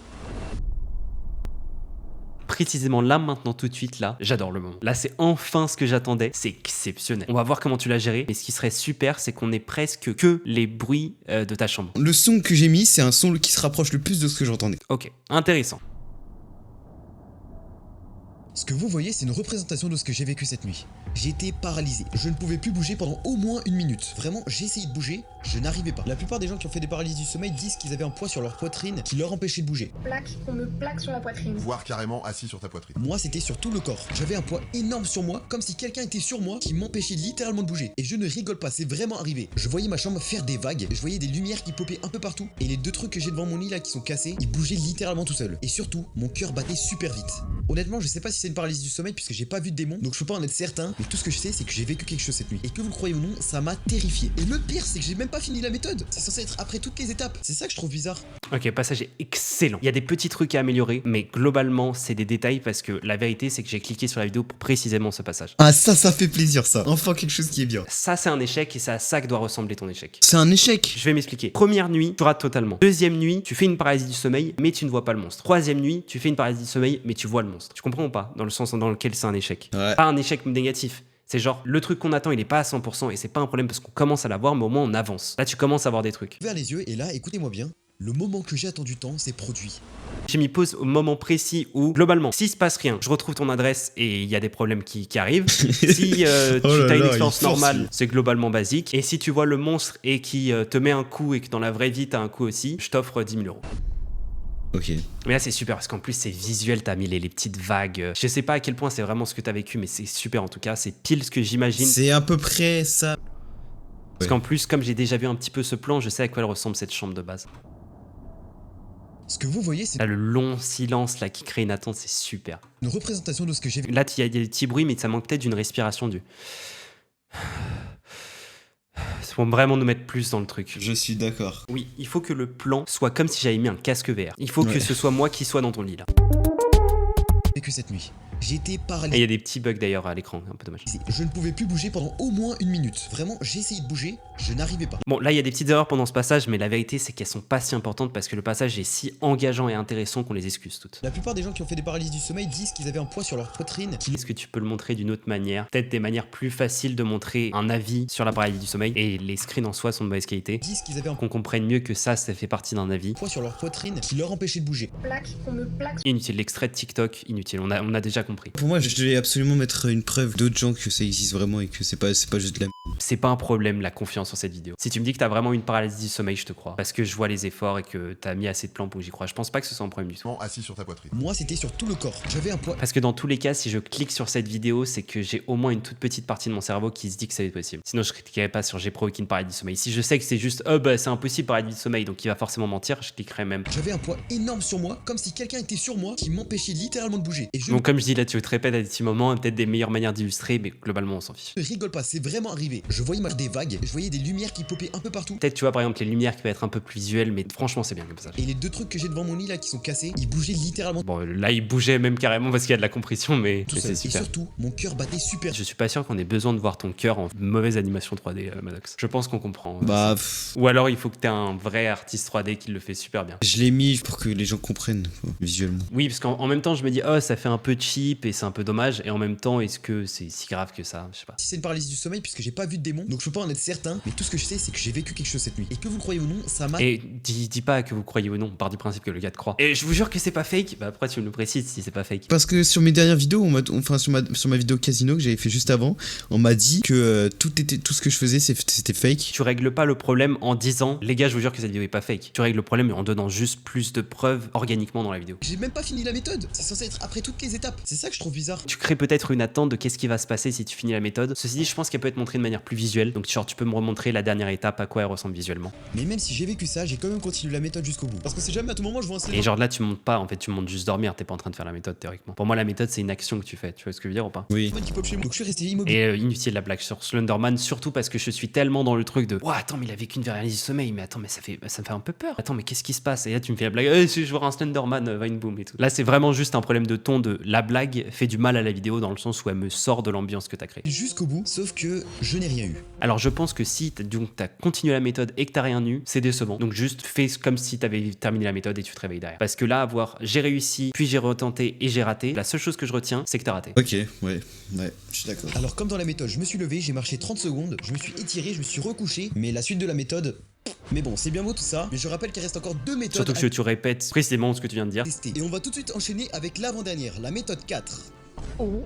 Précisément là, maintenant, tout de suite, là, j'adore le moment. Là, c'est enfin ce que j'attendais. C'est exceptionnel. On va voir comment tu l'as géré. Mais ce qui serait super, c'est qu'on ait presque que les bruits de ta chambre. Le son que j'ai mis, c'est un son qui se rapproche le plus de ce que j'entendais. Ok, intéressant. Ce que vous voyez, c'est une représentation de ce que j'ai vécu cette nuit. J'étais paralysé. Je ne pouvais plus bouger pendant au moins 1 minute. Vraiment, j'ai essayé de bouger, je n'arrivais pas. La plupart des gens qui ont fait des paralyses du sommeil disent qu'ils avaient un poids sur leur poitrine qui leur empêchait de bouger. On me plaque sur la poitrine. Voire carrément assis sur ta poitrine. Moi, c'était sur tout le corps. J'avais un poids énorme sur moi, comme si quelqu'un était sur moi qui m'empêchait littéralement de bouger. Et je ne rigole pas, c'est vraiment arrivé. Je voyais ma chambre faire des vagues, je voyais des lumières qui popaient un peu partout. Et les 2 trucs que j'ai devant mon lit là qui sont cassés, ils bougeaient littéralement tout seuls. Et surtout, mon cœur battait super vite. Honnêtement, je sais pas si c'est une paralysie du sommeil puisque j'ai pas vu de démon, donc je peux pas en être certain. Mais tout ce que je sais, c'est que j'ai vécu quelque chose cette nuit. Et que vous le croyez ou non, ça m'a terrifié. Et le pire, c'est que j'ai même pas fini la méthode. C'est censé être après toutes les étapes. C'est ça que je trouve bizarre. Ok, passage est excellent. Il y a des petits trucs à améliorer, mais globalement, c'est des détails parce que la vérité, c'est que j'ai cliqué sur la vidéo pour précisément ce passage. Ah ça fait plaisir ça. Enfin quelque chose qui est bien. Ça, c'est un échec et c'est à ça que doit ressembler ton échec. C'est un échec. Je vais m'expliquer. Première nuit, tu rates totalement. Deuxième nuit, tu fais une paralysie du sommeil, mais tu ne vois pas le monstre. Troisième nuit, tu fais une paralysie du sommeil, mais tu vois le monstre. Tu comprends ou pas? Dans le sens dans lequel c'est un échec. Ouais. Pas un échec négatif. C'est genre, le truc qu'on attend, il est pas à 100% et c'est pas un problème parce qu'on commence à l'avoir, mais au moins on avance. Là, tu commences à avoir des trucs. J'ai ouvert les yeux et là, écoutez-moi bien, le moment que j'ai attendu tant s'est produit. J'ai mis pause au moment précis où, globalement, s'il se passe rien, je retrouve ton adresse et il y a des problèmes qui arrivent. Si tu as une expérience normale, c'est globalement basique. Et si tu vois le monstre et qui te met un coup et que dans la vraie vie, t'as un coup aussi, je t'offre 10 000 euros. Ok. Mais là, c'est super parce qu'en plus, c'est visuel. T'as mis les petites vagues. Je sais pas à quel point c'est vraiment ce que t'as vécu, mais c'est super en tout cas. C'est pile ce que j'imagine. C'est à peu près ça. Parce qu'en plus, comme j'ai déjà vu un petit peu ce plan, je sais à quoi elle ressemble cette chambre de base. Ce que vous voyez, c'est Là, le long silence là qui crée une attente, c'est super. une représentation de ce que j'ai vécu. Là, il y a des petits bruits, mais ça manque peut-être d'une respiration du. C'est pour vraiment nous mettre plus dans le truc. Je suis d'accord. Oui, il faut que le plan soit comme si j'avais mis un casque VR. Il faut que Ouais. ce soit moi qui soit dans ton lit là. Vécu cette nuit. J'étais Et il paralysé. y a des petits bugs d'ailleurs à l'écran, un peu dommage. Je ne pouvais plus bouger pendant au moins 1 minute. Vraiment, j'ai essayé de bouger, je n'arrivais pas. Bon, là, il y a des petites erreurs pendant ce passage, mais la vérité, c'est qu'elles sont pas si importantes parce que le passage est si engageant et intéressant qu'on les excuse toutes. La plupart des gens qui ont fait des paralyses du sommeil disent qu'ils avaient un poids sur leur poitrine qui Est-ce que tu peux le montrer d'une autre manière? Peut-être des manières plus faciles de montrer un avis sur la paralysie du sommeil. Et les screens en soi sont de mauvaise qualité. disent qu'ils avaient un Qu'on comprenne mieux que ça fait partie d'un avis. poids sur leur poitrine qui leur empêchait de bouger. On me plaque. Inutile, l'extrait de TikTok, inutile, on a déjà compris. Pour moi, je devais absolument mettre une preuve d'autres gens que ça existe vraiment et que c'est pas juste de la C'est pas un problème la confiance sur cette vidéo. Si tu me dis que t'as vraiment une paralysie du sommeil, je te crois. Parce que je vois les efforts et que t'as mis assez de plans pour que j'y crois. Je pense pas que ce soit un problème du tout. Assis sur ta poitrine. Moi, c'était sur tout le corps. J'avais un poids. Parce que dans tous les cas, si je clique sur cette vidéo, c'est que j'ai au moins une toute petite partie de mon cerveau qui se dit que ça va être possible. Sinon, je cliquerais pas sur j'ai provoqué une paralysie du sommeil. Si je sais que c'est juste bah c'est impossible paralysie du sommeil, donc il va forcément mentir, je cliquerais même. J'avais un poids énorme sur moi, comme si quelqu'un était sur moi qui m'empêchait littéralement de bouger. Et je Donc comme je dis là, tu te répètes à des petits moments, peut-être des meilleures manières d'illustrer, mais globalement on s'en fiche. ne rigole pas, c'est vraiment arrivé. Je voyais des vagues, je voyais des lumières qui popaient un peu partout. Peut-être tu vois par exemple les lumières qui peuvent être un peu plus visuelles, mais franchement c'est bien comme ça. Et les deux trucs que j'ai devant mon lit là qui sont cassés, ils bougeaient littéralement Bon là il bougeait même carrément parce qu'il y a de la compression, mais tout c'est seul. Et super. surtout, mon cœur battait super. Je suis pas sûr qu'on ait besoin de voir ton cœur en mauvaise animation 3D, Manox. Je pense qu'on comprend. Bah, Ou alors il faut que t'aies un vrai artiste 3D qui le fait super bien. je l'ai mis pour que les gens comprennent quoi, visuellement. Oui, parce qu'en même temps je me dis oh ça fait un peu cheap et c'est un peu dommage, et en même temps est-ce que c'est si grave que ça, je sais pas. Si c'est une paralysie du sommeil, puisque j'ai pas vu de démon, donc je peux pas en être certain, mais tout ce que je sais, c'est que j'ai vécu quelque chose cette nuit. Et que vous le croyez ou non, ça m'a. Et dis pas que vous croyez ou non, on part du principe que le gars te croit. Et je vous jure que c'est pas fake, bah après tu me le précises si c'est pas fake. Parce que sur mes dernières vidéos, enfin sur ma vidéo casino que j'avais fait juste avant, on m'a dit que tout ce que je faisais c'était fake. Tu règles pas le problème en disant les gars je vous jure que cette vidéo est pas fake. Tu règles le problème en donnant juste plus de preuves organiquement dans la vidéo. J'ai même pas fini la méthode. C'est censé être après toutes les étapes. C'est ça que je trouve bizarre. Tu crées peut-être une attente de qu'est-ce qui va se passer si tu finis la méthode. Ceci dit, je pense qu'elle peut être montrée de manière plus visuelle. Donc genre tu peux me remontrer la dernière étape, à quoi elle ressemble visuellement. Mais même si j'ai vécu ça, j'ai quand même continué la méthode jusqu'au bout. Parce que c'est jamais à tout moment je vois un Et genre là tu montes pas, en fait tu montes juste dormir, t'es pas en train de faire la méthode théoriquement. Pour moi la méthode c'est une action que tu fais, tu vois ce que je veux dire ou pas? Oui. qui pop chez moi. Donc je suis resté immobile. Et inutile la blague sur Slenderman, surtout parce que je suis tellement dans le truc de ouah attends mais il a vécu une paralysie du sommeil, mais attends mais ça me fait un peu peur. Attends mais qu'est-ce qui se passe? Et là tu me fais la blague, si je vois un Slenderman, Vine Boom et tout. Là c'est vraiment juste un problème de ton, de la blague fait du mal à la vidéo dans le sens où elle me sort de l'ambiance que t'as créée. Jusqu'au bout, sauf que je n'ai rien eu. Alors je pense que si t'as continué la méthode et que t'as rien eu, c'est décevant. Donc juste fais comme si t'avais terminé la méthode et tu te réveilles derrière. Parce que là, avoir j'ai réussi, puis j'ai retenté et j'ai raté, la seule chose que je retiens, c'est que t'as raté. Ok, ouais, je suis d'accord. Alors comme dans la méthode, je me suis levé, j'ai marché 30 secondes, je me suis étiré, je me suis recouché, mais la suite de la méthode... Mais bon, c'est bien beau tout ça, mais je rappelle qu'il reste encore deux méthodes Surtout que à tu répètes précisément ce que tu viens de dire. tester. Et on va tout de suite enchaîner avec l'avant-dernière, la méthode 4.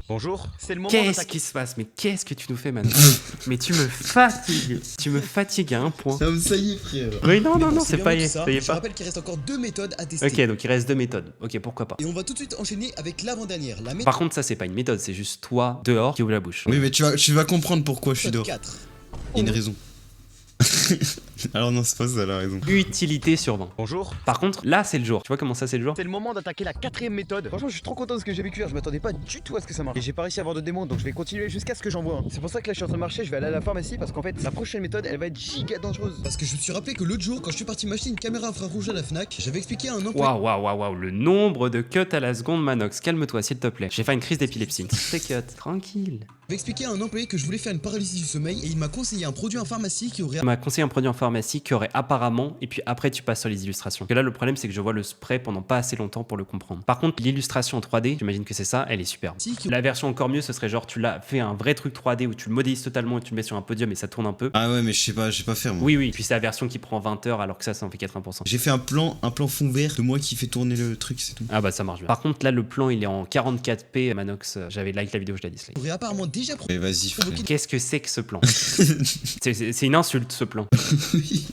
Bonjour, c'est le moment Qu'est-ce d'attaquer. qui se passe? Mais qu'est-ce que tu nous fais maintenant? Mais tu me fatigues. Tu me fatigues à un point. Ça y est frère. Oui, non, Mais non, bon, non, c'est bien pas beau y tout ça, ça y est je pas. rappelle qu'il reste encore deux méthodes à tester. Ok, donc il reste deux méthodes. Ok, pourquoi pas. Et on va tout de suite enchaîner avec l'avant-dernière, la méthode Par contre, ça, c'est pas une méthode, c'est juste toi dehors qui ouvre la bouche. Oui mais tu vas comprendre pourquoi je suis dehors. 4. Il y a une raison. Alors non, c'est pas ça la raison. Utilité sur 20. Bonjour, Par contre, là, c'est le jour. Tu vois comment ça, c'est le jour? c'est le moment d'attaquer la quatrième méthode. Franchement, je suis trop content de ce que j'ai vécu hier. Je m'attendais pas du tout à ce que ça marche. Et j'ai pas réussi à avoir de démons, donc je vais continuer jusqu'à ce que j'en vois un. C'est pour ça que là, je suis en train de marcher. Je vais aller à la pharmacie parce qu'en fait, la prochaine méthode, elle va être giga dangereuse. Parce que je me suis rappelé que l'autre jour, quand je suis parti m'acheter une caméra infrarouge à la Fnac, j'avais expliqué à un employé. Waouh, le nombre de cuts à la seconde, Manox. Calme-toi, s'il te plaît. J'ai fait une crise d'épilepsie. Fais cut, tranquille. J'avais expliqué à un employé que je voulais faire une paralysie du sommeil et il m'a conseillé un produit en pharmacie qui aurait On m'a conseillé un produit en pharmacie qui aurait apparemment, et puis après tu passes sur les illustrations. Parce que là le problème c'est que je vois le spray pendant pas assez longtemps pour le comprendre. Par contre l'illustration en 3D, j'imagine que c'est ça, elle est superbe. Si, qui- La version encore mieux ce serait genre tu l'as fait un vrai truc 3D où tu le modélises totalement et tu le mets sur un podium et ça tourne un peu. Ah ouais mais je sais pas faire moi. Oui, puis c'est la version qui prend 20 heures alors que ça en fait 80%. J'ai fait un plan fond vert de moi qui fait tourner le truc, c'est tout. Ah bah ça marche bien. Par contre là le plan il est en 44p Manox, j'avais like la vidéo, je l'ai dislike. aurait apparemment déjà Mais vas-y frère. Qu'est-ce que c'est que ce plan? C'est une insulte ce plan.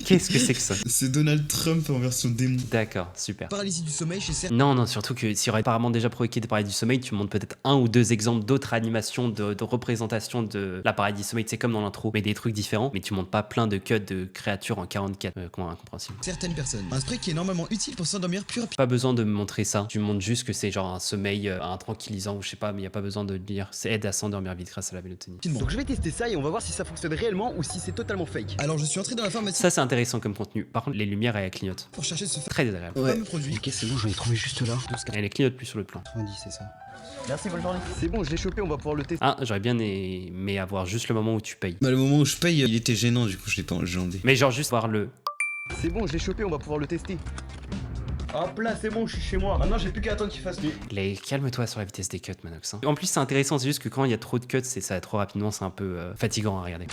Qu'est-ce que c'est que ça? C'est Donald Trump en version démon. D'accord, super. paralysie du sommeil chez certains. Non, surtout que s'il aurait apparemment déjà provoqué des paralysies du sommeil, tu montres peut-être un ou deux exemples d'autres animations de représentation de la paralysie du sommeil, c'est comme dans l'intro, mais des trucs différents, mais tu montres pas plein de cuts de créatures en 44, comment incompréhensible. Certaines personnes. Un spray qui est normalement utile pour s'endormir plus rapidement. Pas besoin de me montrer ça, tu montres juste que c'est genre un sommeil, un tranquillisant ou je sais pas, mais y a pas besoin de dire c'est aide à s'endormir vite grâce à la mélatonine. Donc je vais tester ça et on va voir si ça fonctionne réellement ou si c'est totalement fake. Alors je suis entré dans la pharmacie Ça c'est intéressant comme contenu, par contre les lumières elles clignotent, pour chercher ce très désagréable. fameux produit. Ok, c'est bon, j'en ai trouvé juste là. Et elle clignote plus sur le plan. 90, c'est ça. Merci, bonne journée. C'est bon, je l'ai chopé, on va pouvoir le tester. Ah, j'aurais bien aimé avoir juste le moment où tu payes. Bah le moment où je paye, il était gênant du coup je l'ai pas enlevé. Mais genre juste voir le... C'est bon, je l'ai chopé, on va pouvoir le tester. Hop là, c'est bon, je suis chez moi. Maintenant, j'ai plus qu'à attendre qu'il fasse nuit. Calme-toi sur la vitesse des cuts, Manox. Hein. En plus, c'est intéressant, c'est juste que quand il y a trop de cuts, ça va trop rapidement, c'est un peu fatigant à regarder.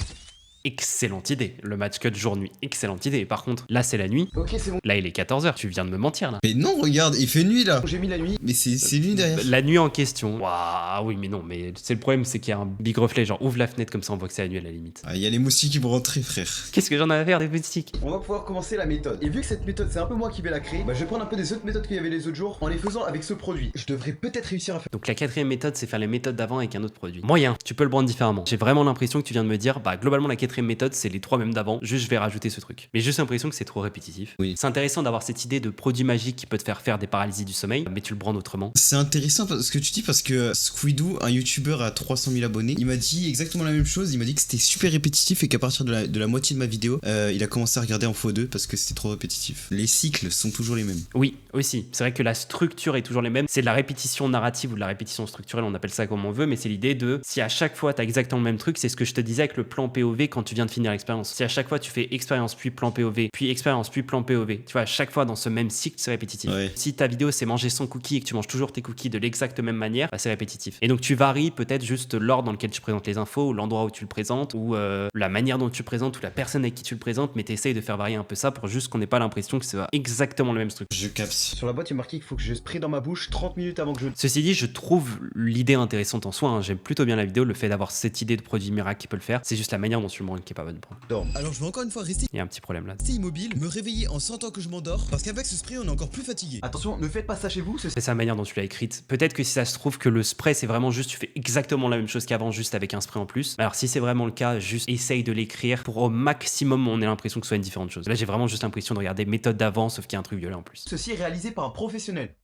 excellente idée. Le match cut jour-nuit, excellente idée. Par contre, là c'est la nuit, Ok, c'est bon. là il est 14h, tu viens de me mentir là. Mais non, regarde, il fait nuit là. J'ai mis la nuit. Mais c'est nuit derrière. La nuit en question. Waouh, oui mais non, mais c'est le problème, c'est qu'il y a un big reflet, genre ouvre la fenêtre comme ça on voit que c'est la nuit à la limite. Ah, il y a les moustiques qui vont rentrer, frère. Qu'est-ce que j'en ai à faire des moustiques? On va pouvoir commencer la méthode. Et vu que cette méthode c'est un peu moi qui vais la créer, bah je vais prendre un peu des autres méthodes qu'il y avait les autres jours en les faisant avec ce produit. Je devrais peut-être réussir à faire. Donc la quatrième méthode, c'est faire les méthodes d'avant avec un autre produit. Moyen, tu peux le prendre différemment. J'ai vraiment l'impression que tu viens de me dire, bah globalement la quatrième méthode, c'est les trois mêmes d'avant, juste je vais rajouter ce truc. Mais j'ai juste l'impression que c'est trop répétitif. Oui. C'est intéressant d'avoir cette idée de produit magique qui peut te faire des paralysies du sommeil, mais tu le brandes autrement. C'est intéressant ce que tu dis parce que Squidoo, un youtubeur à 300 000 abonnés, il m'a dit exactement la même chose. Il m'a dit que c'était super répétitif et qu'à partir de la moitié de ma vidéo, il a commencé à regarder en x2 parce que c'était trop répétitif. Les cycles sont toujours les mêmes. Oui, aussi. C'est vrai que la structure est toujours les mêmes. C'est de la répétition narrative ou de la répétition structurelle, on appelle ça comme on veut, mais c'est l'idée de si à chaque fois t'as exactement le même truc, c'est ce que je te disais avec le plan POV quand tu viens de finir l'expérience. Si à chaque fois tu fais expérience puis plan POV, puis expérience puis plan POV, tu vois, à chaque fois dans ce même cycle, c'est répétitif. Ouais. Si ta vidéo c'est manger son cookie et que tu manges toujours tes cookies de l'exacte même manière, bah, c'est répétitif. Et donc tu varies peut-être juste l'ordre dans lequel tu présentes les infos, ou l'endroit où tu le présentes, ou la manière dont tu le présentes, ou la personne avec qui tu le présentes, mais t'essayes de faire varier un peu ça pour juste qu'on n'ait pas l'impression que c'est exactement le même truc. Je capte. Sur la boîte il y a marqué qu'il faut que je spray dans ma bouche 30 minutes avant que je. Ceci dit, je trouve l'idée intéressante en soi, hein. J'aime plutôt bien la vidéo, le fait d'avoir cette idée de produit miracle qui peut le faire, c'est juste la manière dont tu le branles qui est pas bonne pour moi. Alors je vais encore une fois rester Il y a un petit problème là. immobile, me réveiller en sentant que je m'endors, parce qu'avec ce spray on est encore plus fatigué. Attention, ne faites pas ça chez vous, c'est. C'est sa manière dont tu l'as écrite. Peut-être que si ça se trouve que le spray c'est vraiment juste, tu fais exactement la même chose qu'avant, juste avec un spray en plus. Alors si c'est vraiment le cas, juste essaye de l'écrire pour au maximum on ait l'impression que ce soit une différente chose. Là j'ai vraiment juste l'impression de regarder méthode d'avant, sauf qu'il y a un truc violet en plus. Ceci est réalisé par un professionnel.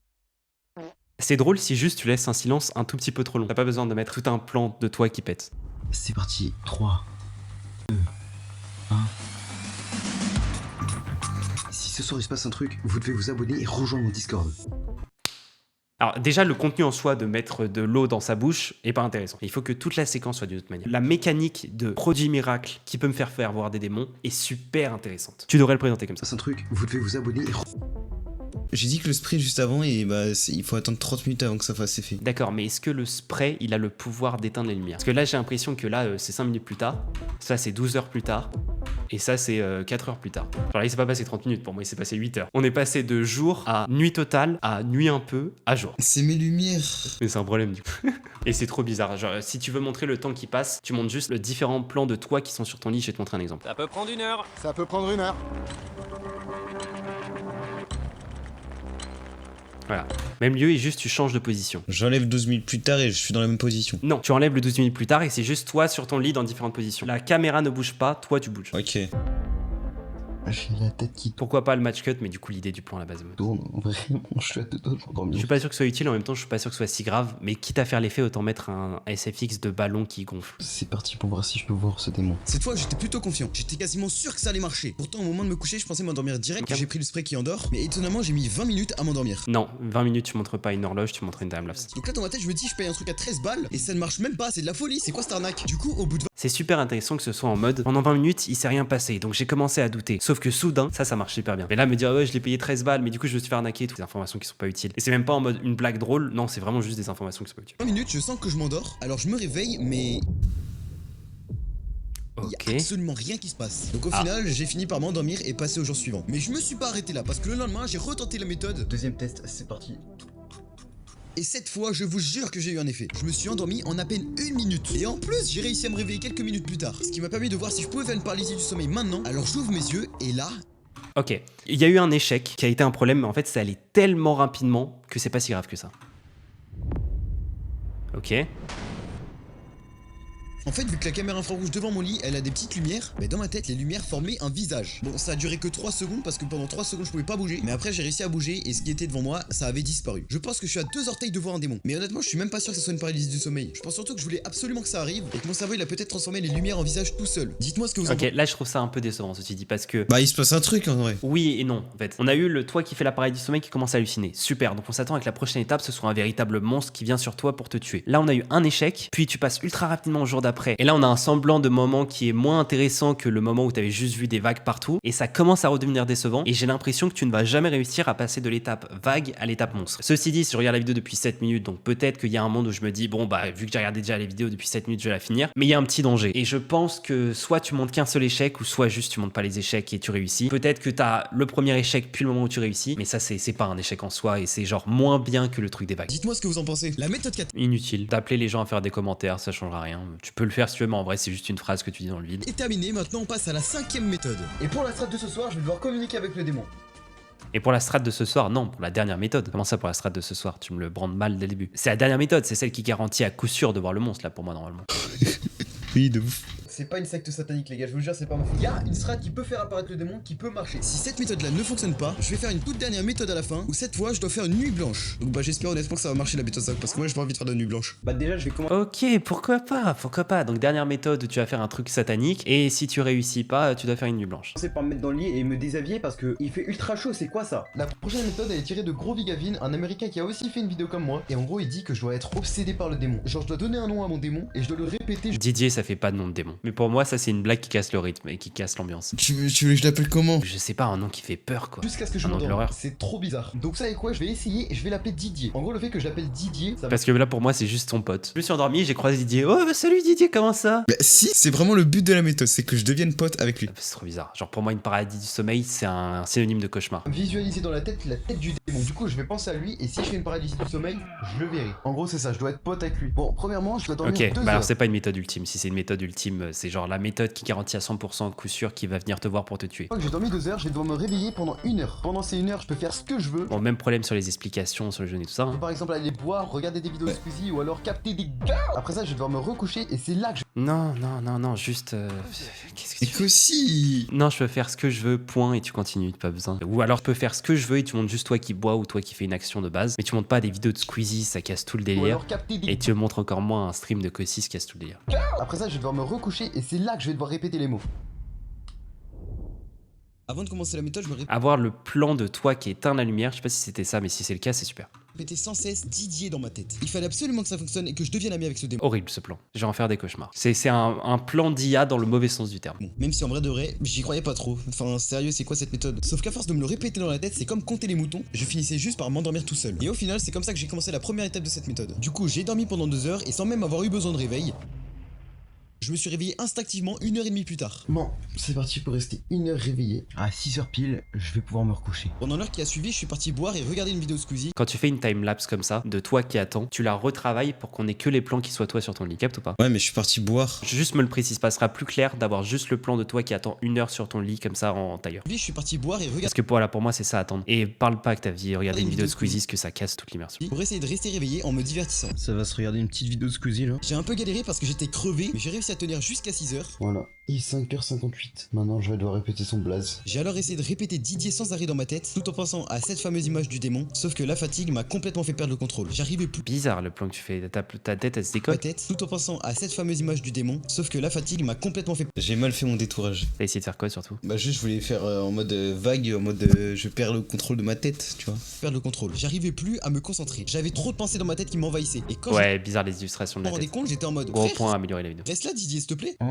C'est drôle si juste tu laisses un silence un tout petit peu trop long. T'as pas besoin de mettre tout un plan de toi qui pète. C'est parti, 3, 2, 1. Si ce soir il se passe un truc, vous devez vous abonner et rejoindre mon Discord. Alors déjà le contenu en soi de mettre de l'eau dans sa bouche est pas intéressant. Il faut que toute la séquence soit d'une autre manière. La mécanique de produit miracle qui peut me faire voir des démons est super intéressante. Tu devrais le présenter comme ça. C'est un truc, vous devez vous abonner et J'ai dit que le spray juste avant et bah il faut attendre 30 minutes avant que ça fasse effet. D'accord, mais est-ce que le spray, il a le pouvoir d'éteindre les lumières? Parce que là, j'ai l'impression que là, c'est 5 minutes plus tard, ça, c'est 12 heures plus tard, et ça, c'est 4 heures plus tard. Genre là, il s'est pas passé 30 minutes, pour moi, il s'est passé 8 heures. On est passé de jour à nuit totale, à nuit un peu, à jour. C'est mes lumières. Mais c'est un problème, du coup. Et c'est trop bizarre. Genre, si tu veux montrer le temps qui passe, tu montres juste les différents plans de toi qui sont sur ton lit. Je vais te montrer un exemple. Ça peut prendre 1 heure. Ça peut prendre 1 heure. Voilà. Même lieu, et juste tu changes de position. J'enlève 12 minutes plus tard et je suis dans la même position. Non, tu enlèves le 12 minutes plus tard et c'est juste toi sur ton lit dans différentes positions. La caméra ne bouge pas, toi tu bouges. Ok. j'ai la tête qui Pourquoi pas le match cut, mais du coup l'idée du plan à la base me tourne. Vraiment, je suis à deux doigts de Je m'endormir. suis pas sûr que ce soit utile, en même temps je suis pas sûr que ce soit si grave, mais quitte à faire l'effet, autant mettre un SFX de ballon qui gonfle. C'est parti pour voir si je peux voir ce démon. Cette fois, j'étais plutôt confiant. J'étais quasiment sûr que ça allait marcher. Pourtant, au moment de me coucher, je pensais m'endormir direct. Ok. J'ai pris le spray qui endort, mais étonnamment, j'ai mis 20 minutes à m'endormir. Non, 20 minutes tu montres pas une horloge, tu montres une timelapse. Donc là, dans ma tête, je me dis, je paye un truc à 13 balles et ça ne marche même pas. C'est de la folie. C'est quoi cette arnaque? Du coup, au bout de C'est super intéressant que ce soit en mode, pendant 20 minutes il s'est rien passé, donc j'ai commencé à douter. Sauf que soudain, ça marche super bien. Mais là me dire ouais je l'ai payé 13 balles, mais du coup je me suis fait arnaquer, toutes des informations qui sont pas utiles. Et c'est même pas en mode une blague drôle, non c'est vraiment juste des informations qui sont pas utiles. 20 minutes, je sens que je m'endors. Alors je me réveille, mais il Ok. y a absolument rien qui se passe. Donc au final, j'ai fini par m'endormir et passer au jour suivant. Mais je me suis pas arrêté là parce que le lendemain, j'ai retenté la méthode. Deuxième test, c'est parti. Et cette fois, je vous jure que j'ai eu un effet. Je me suis endormi en à peine 1 minute. Et en plus, j'ai réussi à me réveiller quelques minutes plus tard. Ce qui m'a permis de voir si je pouvais faire une paralysie du sommeil maintenant. Alors j'ouvre mes yeux et là, Ok. Il y a eu un échec qui a été un problème, mais en fait ça allait tellement rapidement que c'est pas si grave que ça. Ok. en fait, vu que la caméra infrarouge devant mon lit, elle a des petites lumières, mais dans ma tête, les lumières formaient un visage. Bon, ça a duré que 3 secondes parce que pendant 3 secondes, je pouvais pas bouger. Mais après, j'ai réussi à bouger et ce qui était devant moi, ça avait disparu. Je pense que je suis à 2 orteils de voir un démon. Mais honnêtement, je suis même pas sûr que ce soit une paralysie du sommeil. Je pense surtout que je voulais absolument que ça arrive et que mon cerveau, il a peut-être transformé les lumières en visage tout seul. Dites-moi ce que vous en Ok, là je trouve ça un peu décevant ceci dit, parce que Bah il se passe un truc en vrai. oui et non, en fait. On a eu le toi qui fait l'appareil du sommeil qui commence à halluciner. Super, donc on s'attend à que la prochaine étape, ce soit un véritable monstre qui vient sur toi pour te tuer. Là, on a eu un échec, puis tu passes ultra rapidement au jour d'après. d'après. Et là, on a un semblant de moment qui est moins intéressant que le moment où tu avais juste vu des vagues partout. Et ça commence à redevenir décevant. Et j'ai l'impression que tu ne vas jamais réussir à passer de l'étape vague à l'étape monstre. Ceci dit, si je regarde la vidéo depuis 7 minutes, donc peut-être qu'il y a un monde où je me dis, bon, bah, vu que j'ai regardé déjà les vidéos depuis 7 minutes, je vais la finir. Mais il y a un petit danger. Et je pense que soit tu montes qu'un seul échec, ou soit juste tu montes pas les échecs et tu réussis. Peut-être que tu as le premier échec puis le moment où tu réussis. Mais ça, c'est pas un échec en soi. Et c'est genre moins bien que le truc des vagues. Dites-moi ce que vous en pensez. La méthode 4 Inutile d'appeler les gens à faire des commentaires, ça changera rien. Tu peux le faire si tu veux, mais en vrai, c'est juste une phrase que tu dis dans le vide. est terminée, maintenant on passe à la 5e méthode. Et pour la strat de ce soir, je vais devoir communiquer avec le démon. Et pour la strat de ce soir, non, pour la dernière méthode. Comment ça pour la strat de ce soir? Tu me le brandes mal dès le début. C'est la dernière méthode, c'est celle qui garantit à coup sûr de voir le monstre là pour moi normalement. Oui, de ouf. C'est pas une secte satanique les gars, je vous le jure, c'est pas ma faute. Il y a une strat qui peut faire apparaître le démon, qui peut marcher. Si cette méthode là ne fonctionne pas, je vais faire une toute dernière méthode à la fin où cette fois je dois faire une nuit blanche. Donc bah j'espère honnêtement que ça va marcher la méthode 5 parce que moi j'ai pas envie de faire de nuit blanche. Bah déjà je vais commencer. Ok, pourquoi pas. Donc dernière méthode, tu vas faire un truc satanique et si tu réussis pas, tu dois faire une nuit blanche. Par me mettre dans le lit et me déshabiller parce que il fait ultra chaud, c'est quoi ça? La prochaine méthode elle est tirée de Gros Vigavin, un américain qui a aussi fait une vidéo comme moi. Et en gros il dit que je dois être obsédé par le démon. Genre je dois donner un nom à mon démon et je dois le répéter. Didier, ça fait pas de nom de démon. Mais pour moi, ça c'est une blague qui casse le rythme et qui casse l'ambiance. Tu veux que je l'appelle comment? Je sais pas, un nom qui fait peur quoi. Jusqu'à ce que je Un nom de m'endorme. l'horreur. C'est trop bizarre. Donc ça et quoi, je vais essayer et je vais l'appeler Didier. En gros le fait que je l'appelle Didier, ça va. Parce que là pour moi c'est juste ton pote. Je me suis endormi, j'ai croisé Didier. Oh bah, salut Didier, comment ça? Bah si, c'est vraiment le but de la méthode, c'est que je devienne pote avec lui. C'est trop bizarre. Genre pour moi une paradis du sommeil c'est un synonyme de cauchemar. Visualiser dans la tête du démon. Du coup je vais penser à lui et si je fais une paralysie du sommeil, je le verrai. En gros c'est ça, je dois être pote avec lui. Bon, premièrement je dois dormir Ok, 2 bah heures. alors c'est pas une méthode ultime. Si c'est une méthode ultime, c'est genre la méthode qui garantit à 100% coup sûr qui va venir te voir pour te tuer. Une fois que j'ai dormi 2 heures, je vais devoir me réveiller pendant 1 heure. Pendant ces 1 heure, je peux faire ce que je veux. Bon, même problème sur les explications, sur le jeûne et tout ça. Je peux Hein. par exemple aller boire, regarder des vidéos de Squeezie ou alors capter des gars. Après ça, je vais devoir me recoucher et c'est là que je... Non, juste... Qu'est-ce que Et tu fais? qu'aussi. Non, je peux faire ce que je veux, point, et tu continues, pas besoin. Ou alors je peux faire ce que je veux et tu montres juste toi qui bois ou toi qui fais une action de base. Mais tu montres pas des vidéos de Squeezie, ça casse tout le Ou délire. alors capter des Et tu montres encore moins un stream de Cossis, ça casse tout le délire. Après ça, je vais devoir me recoucher et c'est là que je vais devoir répéter les mots. Avant de commencer la méthode, je me Avoir le plan de toi qui éteint la lumière, je sais pas si c'était ça, mais si c'est le cas, c'est super. répétais sans cesse Didier dans ma tête. Il fallait absolument que ça fonctionne et que je devienne ami avec ce démon. Horrible ce plan. Je vais en faire des cauchemars. C'est un plan d'IA dans le mauvais sens du terme. Bon, même si en vrai de vrai, j'y croyais pas trop. Enfin, sérieux, c'est quoi cette méthode? Sauf qu'à force de me le répéter dans la tête, c'est comme compter les moutons. Je finissais juste par m'endormir tout seul. Et au final, c'est comme ça que j'ai commencé la première étape de cette méthode. Du coup, j'ai dormi pendant 2 heures et sans même avoir eu besoin de réveil, je me suis réveillé instinctivement 1h30 plus tard. Bon, c'est parti pour rester 1 heure réveillé. À 6 heures pile, je vais pouvoir me recoucher. Pendant l'heure qui a suivi, je suis parti boire et regarder une vidéo de Squeezie. Quand tu fais une timelapse comme ça, de toi qui attends, tu la retravailles pour qu'on ait que les plans qui soient toi sur ton lit, capte ou pas? Ouais, mais je suis parti boire. Juste me le précise pas, ce sera plus clair d'avoir juste le plan de toi qui attend 1 heure sur ton lit comme ça en tailleur. Je suis parti boire et regarder Parce que voilà, pour moi c'est ça attendre. Et parle pas que t'as vu regarder une vidéo de Squeezie, que ça casse toute l'immersion. pour essayer de rester réveillé en me divertissant. Ça va se regarder une petite vidéo de Squeezie là. J'ai un peu galéré parce que j'étais crevé, mais j'ai réussi à tenir jusqu'à 6 heures. Voilà. Et 5h58. Maintenant, je vais devoir répéter son blaze. J'ai alors essayé de répéter Didier sans arrêt dans ma tête, tout en pensant à cette fameuse image du démon, sauf que la fatigue m'a complètement fait perdre le contrôle. J'arrivais plus Bizarre le plan que tu fais, ta tête elle se à ma décolle. tête, tout en pensant à cette fameuse image du démon, sauf que la fatigue m'a complètement fait J'ai mal fait mon détourage. T'as essayé de faire quoi surtout? Bah juste je voulais faire en mode vague, en mode je perds le contrôle de ma tête, tu vois. perdre le contrôle. J'arrivais plus à me concentrer. J'avais trop de pensées dans ma tête qui m'envahissaient. Et quand Ouais, bizarre les illustrations je de me la rendais tête. compte, j'étais en mode Gros frère, point à améliorer la vidéo. reste là Didier s'il te plaît. Oh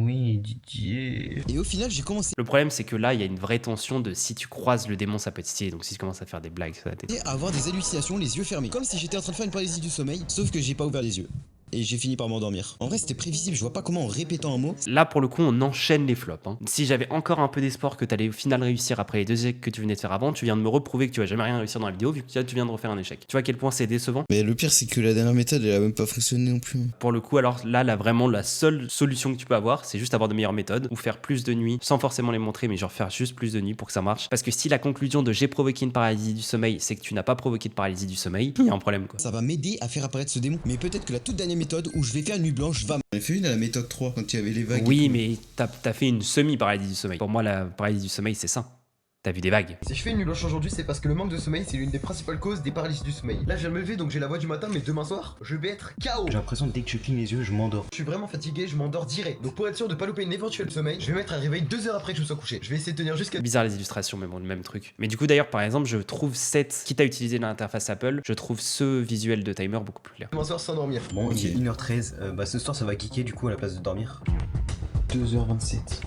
oui, Didier. Et au final, j'ai commencé Le problème c'est que là il y a une vraie tension de si tu croises le démon ça peut être stylé, donc si tu commences à faire des blagues sur la tête. à avoir des hallucinations les yeux fermés, comme si j'étais en train de faire une paralysie du sommeil, sauf que j'ai pas ouvert les yeux. Et j'ai fini par m'endormir. En vrai, c'était prévisible, je vois pas comment en répétant un mot. Là pour le coup on enchaîne les flops. Hein. Si j'avais encore un peu d'espoir que t'allais au final réussir après les 2 échecs que tu venais de faire avant, tu viens de me reprouver que tu vas jamais rien réussir dans la vidéo vu que tu viens de refaire un échec. Tu vois à quel point c'est décevant? Mais le pire c'est que la dernière méthode elle a même pas fonctionné non plus. Pour le coup, alors là, vraiment, la seule solution que tu peux avoir, c'est juste avoir de meilleures méthodes ou faire plus de nuits sans forcément les montrer, mais genre faire juste plus de nuits pour que ça marche. Parce que si la conclusion de j'ai provoqué une paralysie du sommeil, c'est que tu n'as pas provoqué de paralysie du sommeil, il y a un problème quoi. Ça va m'aider à faire apparaître ce démon. Mais peut-être que la toute dernière méthode où je vais faire une nuit blanche va. On a fait une à la méthode 3 quand il y avait les vagues. Oui, mais t'as fait une semi-paralysie du sommeil. Pour moi, la paralysie du sommeil, c'est ça. T'as vu des vagues. Si je fais une nuit blanche aujourd'hui, c'est parce que le manque de sommeil, c'est l'une des principales causes des paralysies du sommeil. Là, je viens de me lever, donc j'ai la voix du matin, mais demain soir, je vais être KO. J'ai l'impression que dès que je cligne les yeux, je m'endors. Je suis vraiment fatigué, je m'endors direct. Donc pour être sûr de pas louper une éventuelle sommeil, je vais mettre un réveil 2 heures après que je me sois couché. Je vais essayer de tenir jusqu'à... Bizarre les illustrations, mais bon, le même truc. Mais du coup, d'ailleurs, par exemple, je trouve quitte à utiliser l'interface Apple, je trouve ce visuel de timer beaucoup plus clair. demain soir sans dormir. Bon, Ok. il est 1h13. Bah, ce soir, ça va geeker du coup à la place de dormir. 2h27.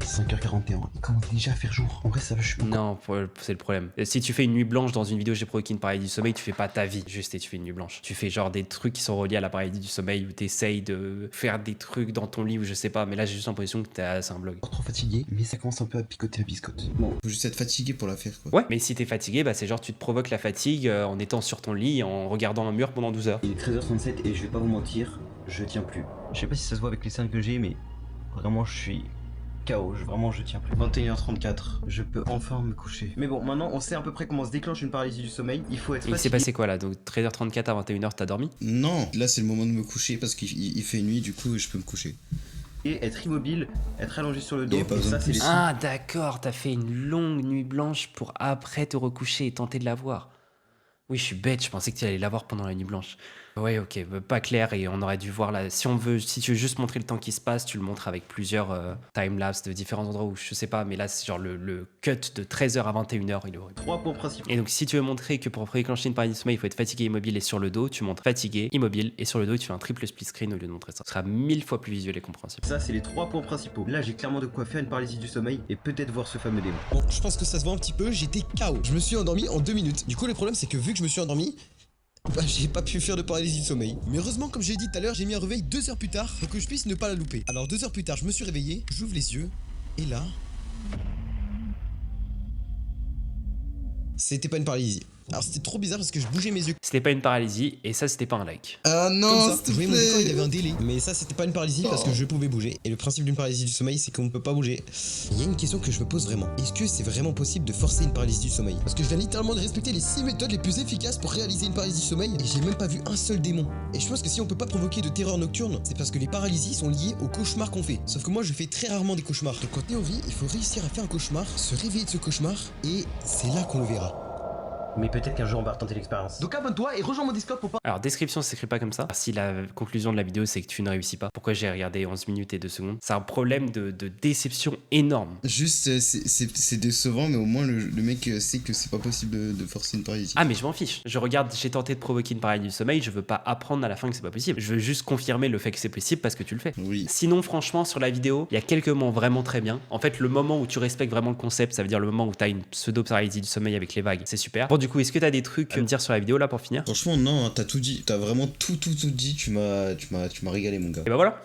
5h41. Il commence déjà à faire jour. En vrai, ça va, je suis. Non, c'est le problème. Si tu fais une nuit blanche dans une vidéo J'ai provoqué une paralysie du sommeil, tu fais pas ta vie, juste et tu fais une nuit blanche. Tu fais genre des trucs qui sont reliés à la paralysie du sommeil où t'essayes de faire des trucs dans ton lit ou je sais pas, mais là j'ai juste l'impression que c'est un blog. Trop fatigué, mais ça commence un peu à picoter la biscotte. Bon, Faut juste être fatigué pour la faire, quoi. Ouais, mais si t'es fatigué, bah c'est genre tu te provoques la fatigue en étant sur ton lit, en regardant un mur pendant 12 heures. il est 13h37 et je vais pas vous mentir, je tiens plus. Je sais pas si ça se voit avec les scènes que j'ai, mais vraiment, je suis. KO, vraiment je tiens plus. 21h34, je peux enfin me coucher. Mais bon, maintenant on sait à peu près comment se déclenche une paralysie du sommeil. Il faut être Et il s'est fatigué. passé quoi là? Donc 13h34 à 21h, t'as dormi? Non, là c'est le moment de me coucher parce qu'il fait nuit, du coup je peux me coucher. Et être immobile, être allongé sur le dos. Il y a pas Et besoin ça, de c'est les plus. Ah d'accord, t'as fait une longue nuit blanche pour après te recoucher et tenter de la voir. Oui, je suis bête, je pensais que tu allais la voir pendant la nuit blanche. Ouais, ok, pas clair et on aurait dû voir là. Si tu veux juste montrer le temps qui se passe, tu le montres avec plusieurs timelapses de différents endroits où je sais pas, mais là c'est genre le cut de 13h à 21h, il est horrible. 3 points principaux. Et donc si tu veux montrer que pour déclencher une paralysie du sommeil, il faut être fatigué, immobile et sur le dos, tu montres fatigué, immobile et sur le dos, tu fais un triple split screen au lieu de montrer ça. Ce sera 1000 fois plus visuel et compréhensible. Ça, c'est les 3 points principaux. Là, j'ai clairement de quoi faire une paralysie du sommeil et peut-être voir ce fameux démon. Bon, je pense que ça se voit un petit peu, j'étais KO. Je me suis endormi en 2 minutes. Du coup, le problème, c'est que vu que je me suis endormi, bah, j'ai pas pu faire de paralysie du sommeil. Mais heureusement, comme j'ai dit tout à l'heure, j'ai mis un réveil 2 heures plus tard pour que je puisse ne pas la louper. Alors 2 heures plus tard, je me suis réveillé, j'ouvre les yeux, et là... C'était pas une paralysie. Alors c'était trop bizarre parce que je bougeais mes yeux C'était pas une paralysie et ça c'était pas un like. Ah comme non, ça. s'il Je te voyais mon écran, il plaît. avait un délai. Mais ça, c'était pas une paralysie parce que je pouvais bouger. Et le principe d'une paralysie du sommeil, c'est qu'on ne peut pas bouger. Il y a une question que je me pose vraiment. Est-ce que c'est vraiment possible de forcer une paralysie du sommeil? Parce que je viens littéralement de respecter les 6 méthodes les plus efficaces pour réaliser une paralysie du sommeil et j'ai même pas vu un seul démon. Et je pense que si on peut pas provoquer de terreur nocturne, c'est parce que les paralysies sont liées aux cauchemars qu'on fait. Sauf que moi, je fais très rarement des cauchemars. Donc en théorie, il faut réussir à faire un cauchemar, se réveiller de ce cauchemar et c'est là qu'on le verra. Mais peut-être qu'un jour, on va retenter l'expérience. Donc abonne-toi et rejoins mon Discord pour pas... Alors description ça s'écrit pas comme ça. Si la conclusion de la vidéo c'est que tu ne réussis pas, pourquoi j'ai regardé 11 minutes et 2 secondes? C'est un problème de déception énorme. Juste, c'est décevant, mais au moins le mec sait que c'est pas possible de forcer une paralysie. Ah mais je m'en fiche. Je regarde, j'ai tenté de provoquer une paralysie du sommeil, je veux pas apprendre à la fin que c'est pas possible. Je veux juste confirmer le fait que c'est possible parce que tu le fais. Oui. Sinon franchement sur la vidéo, il y a quelques moments vraiment très bien. En fait le moment où tu respectes vraiment le concept, ça veut dire le moment où t'as une pseudo-paralysie du sommeil avec les vagues, c'est super. Bon du coup, est-ce que t'as des trucs à me dire sur la vidéo là pour finir? Franchement, non, t'as tout dit. T'as vraiment tout dit. Tu m'as régalé, mon gars. Et bah voilà.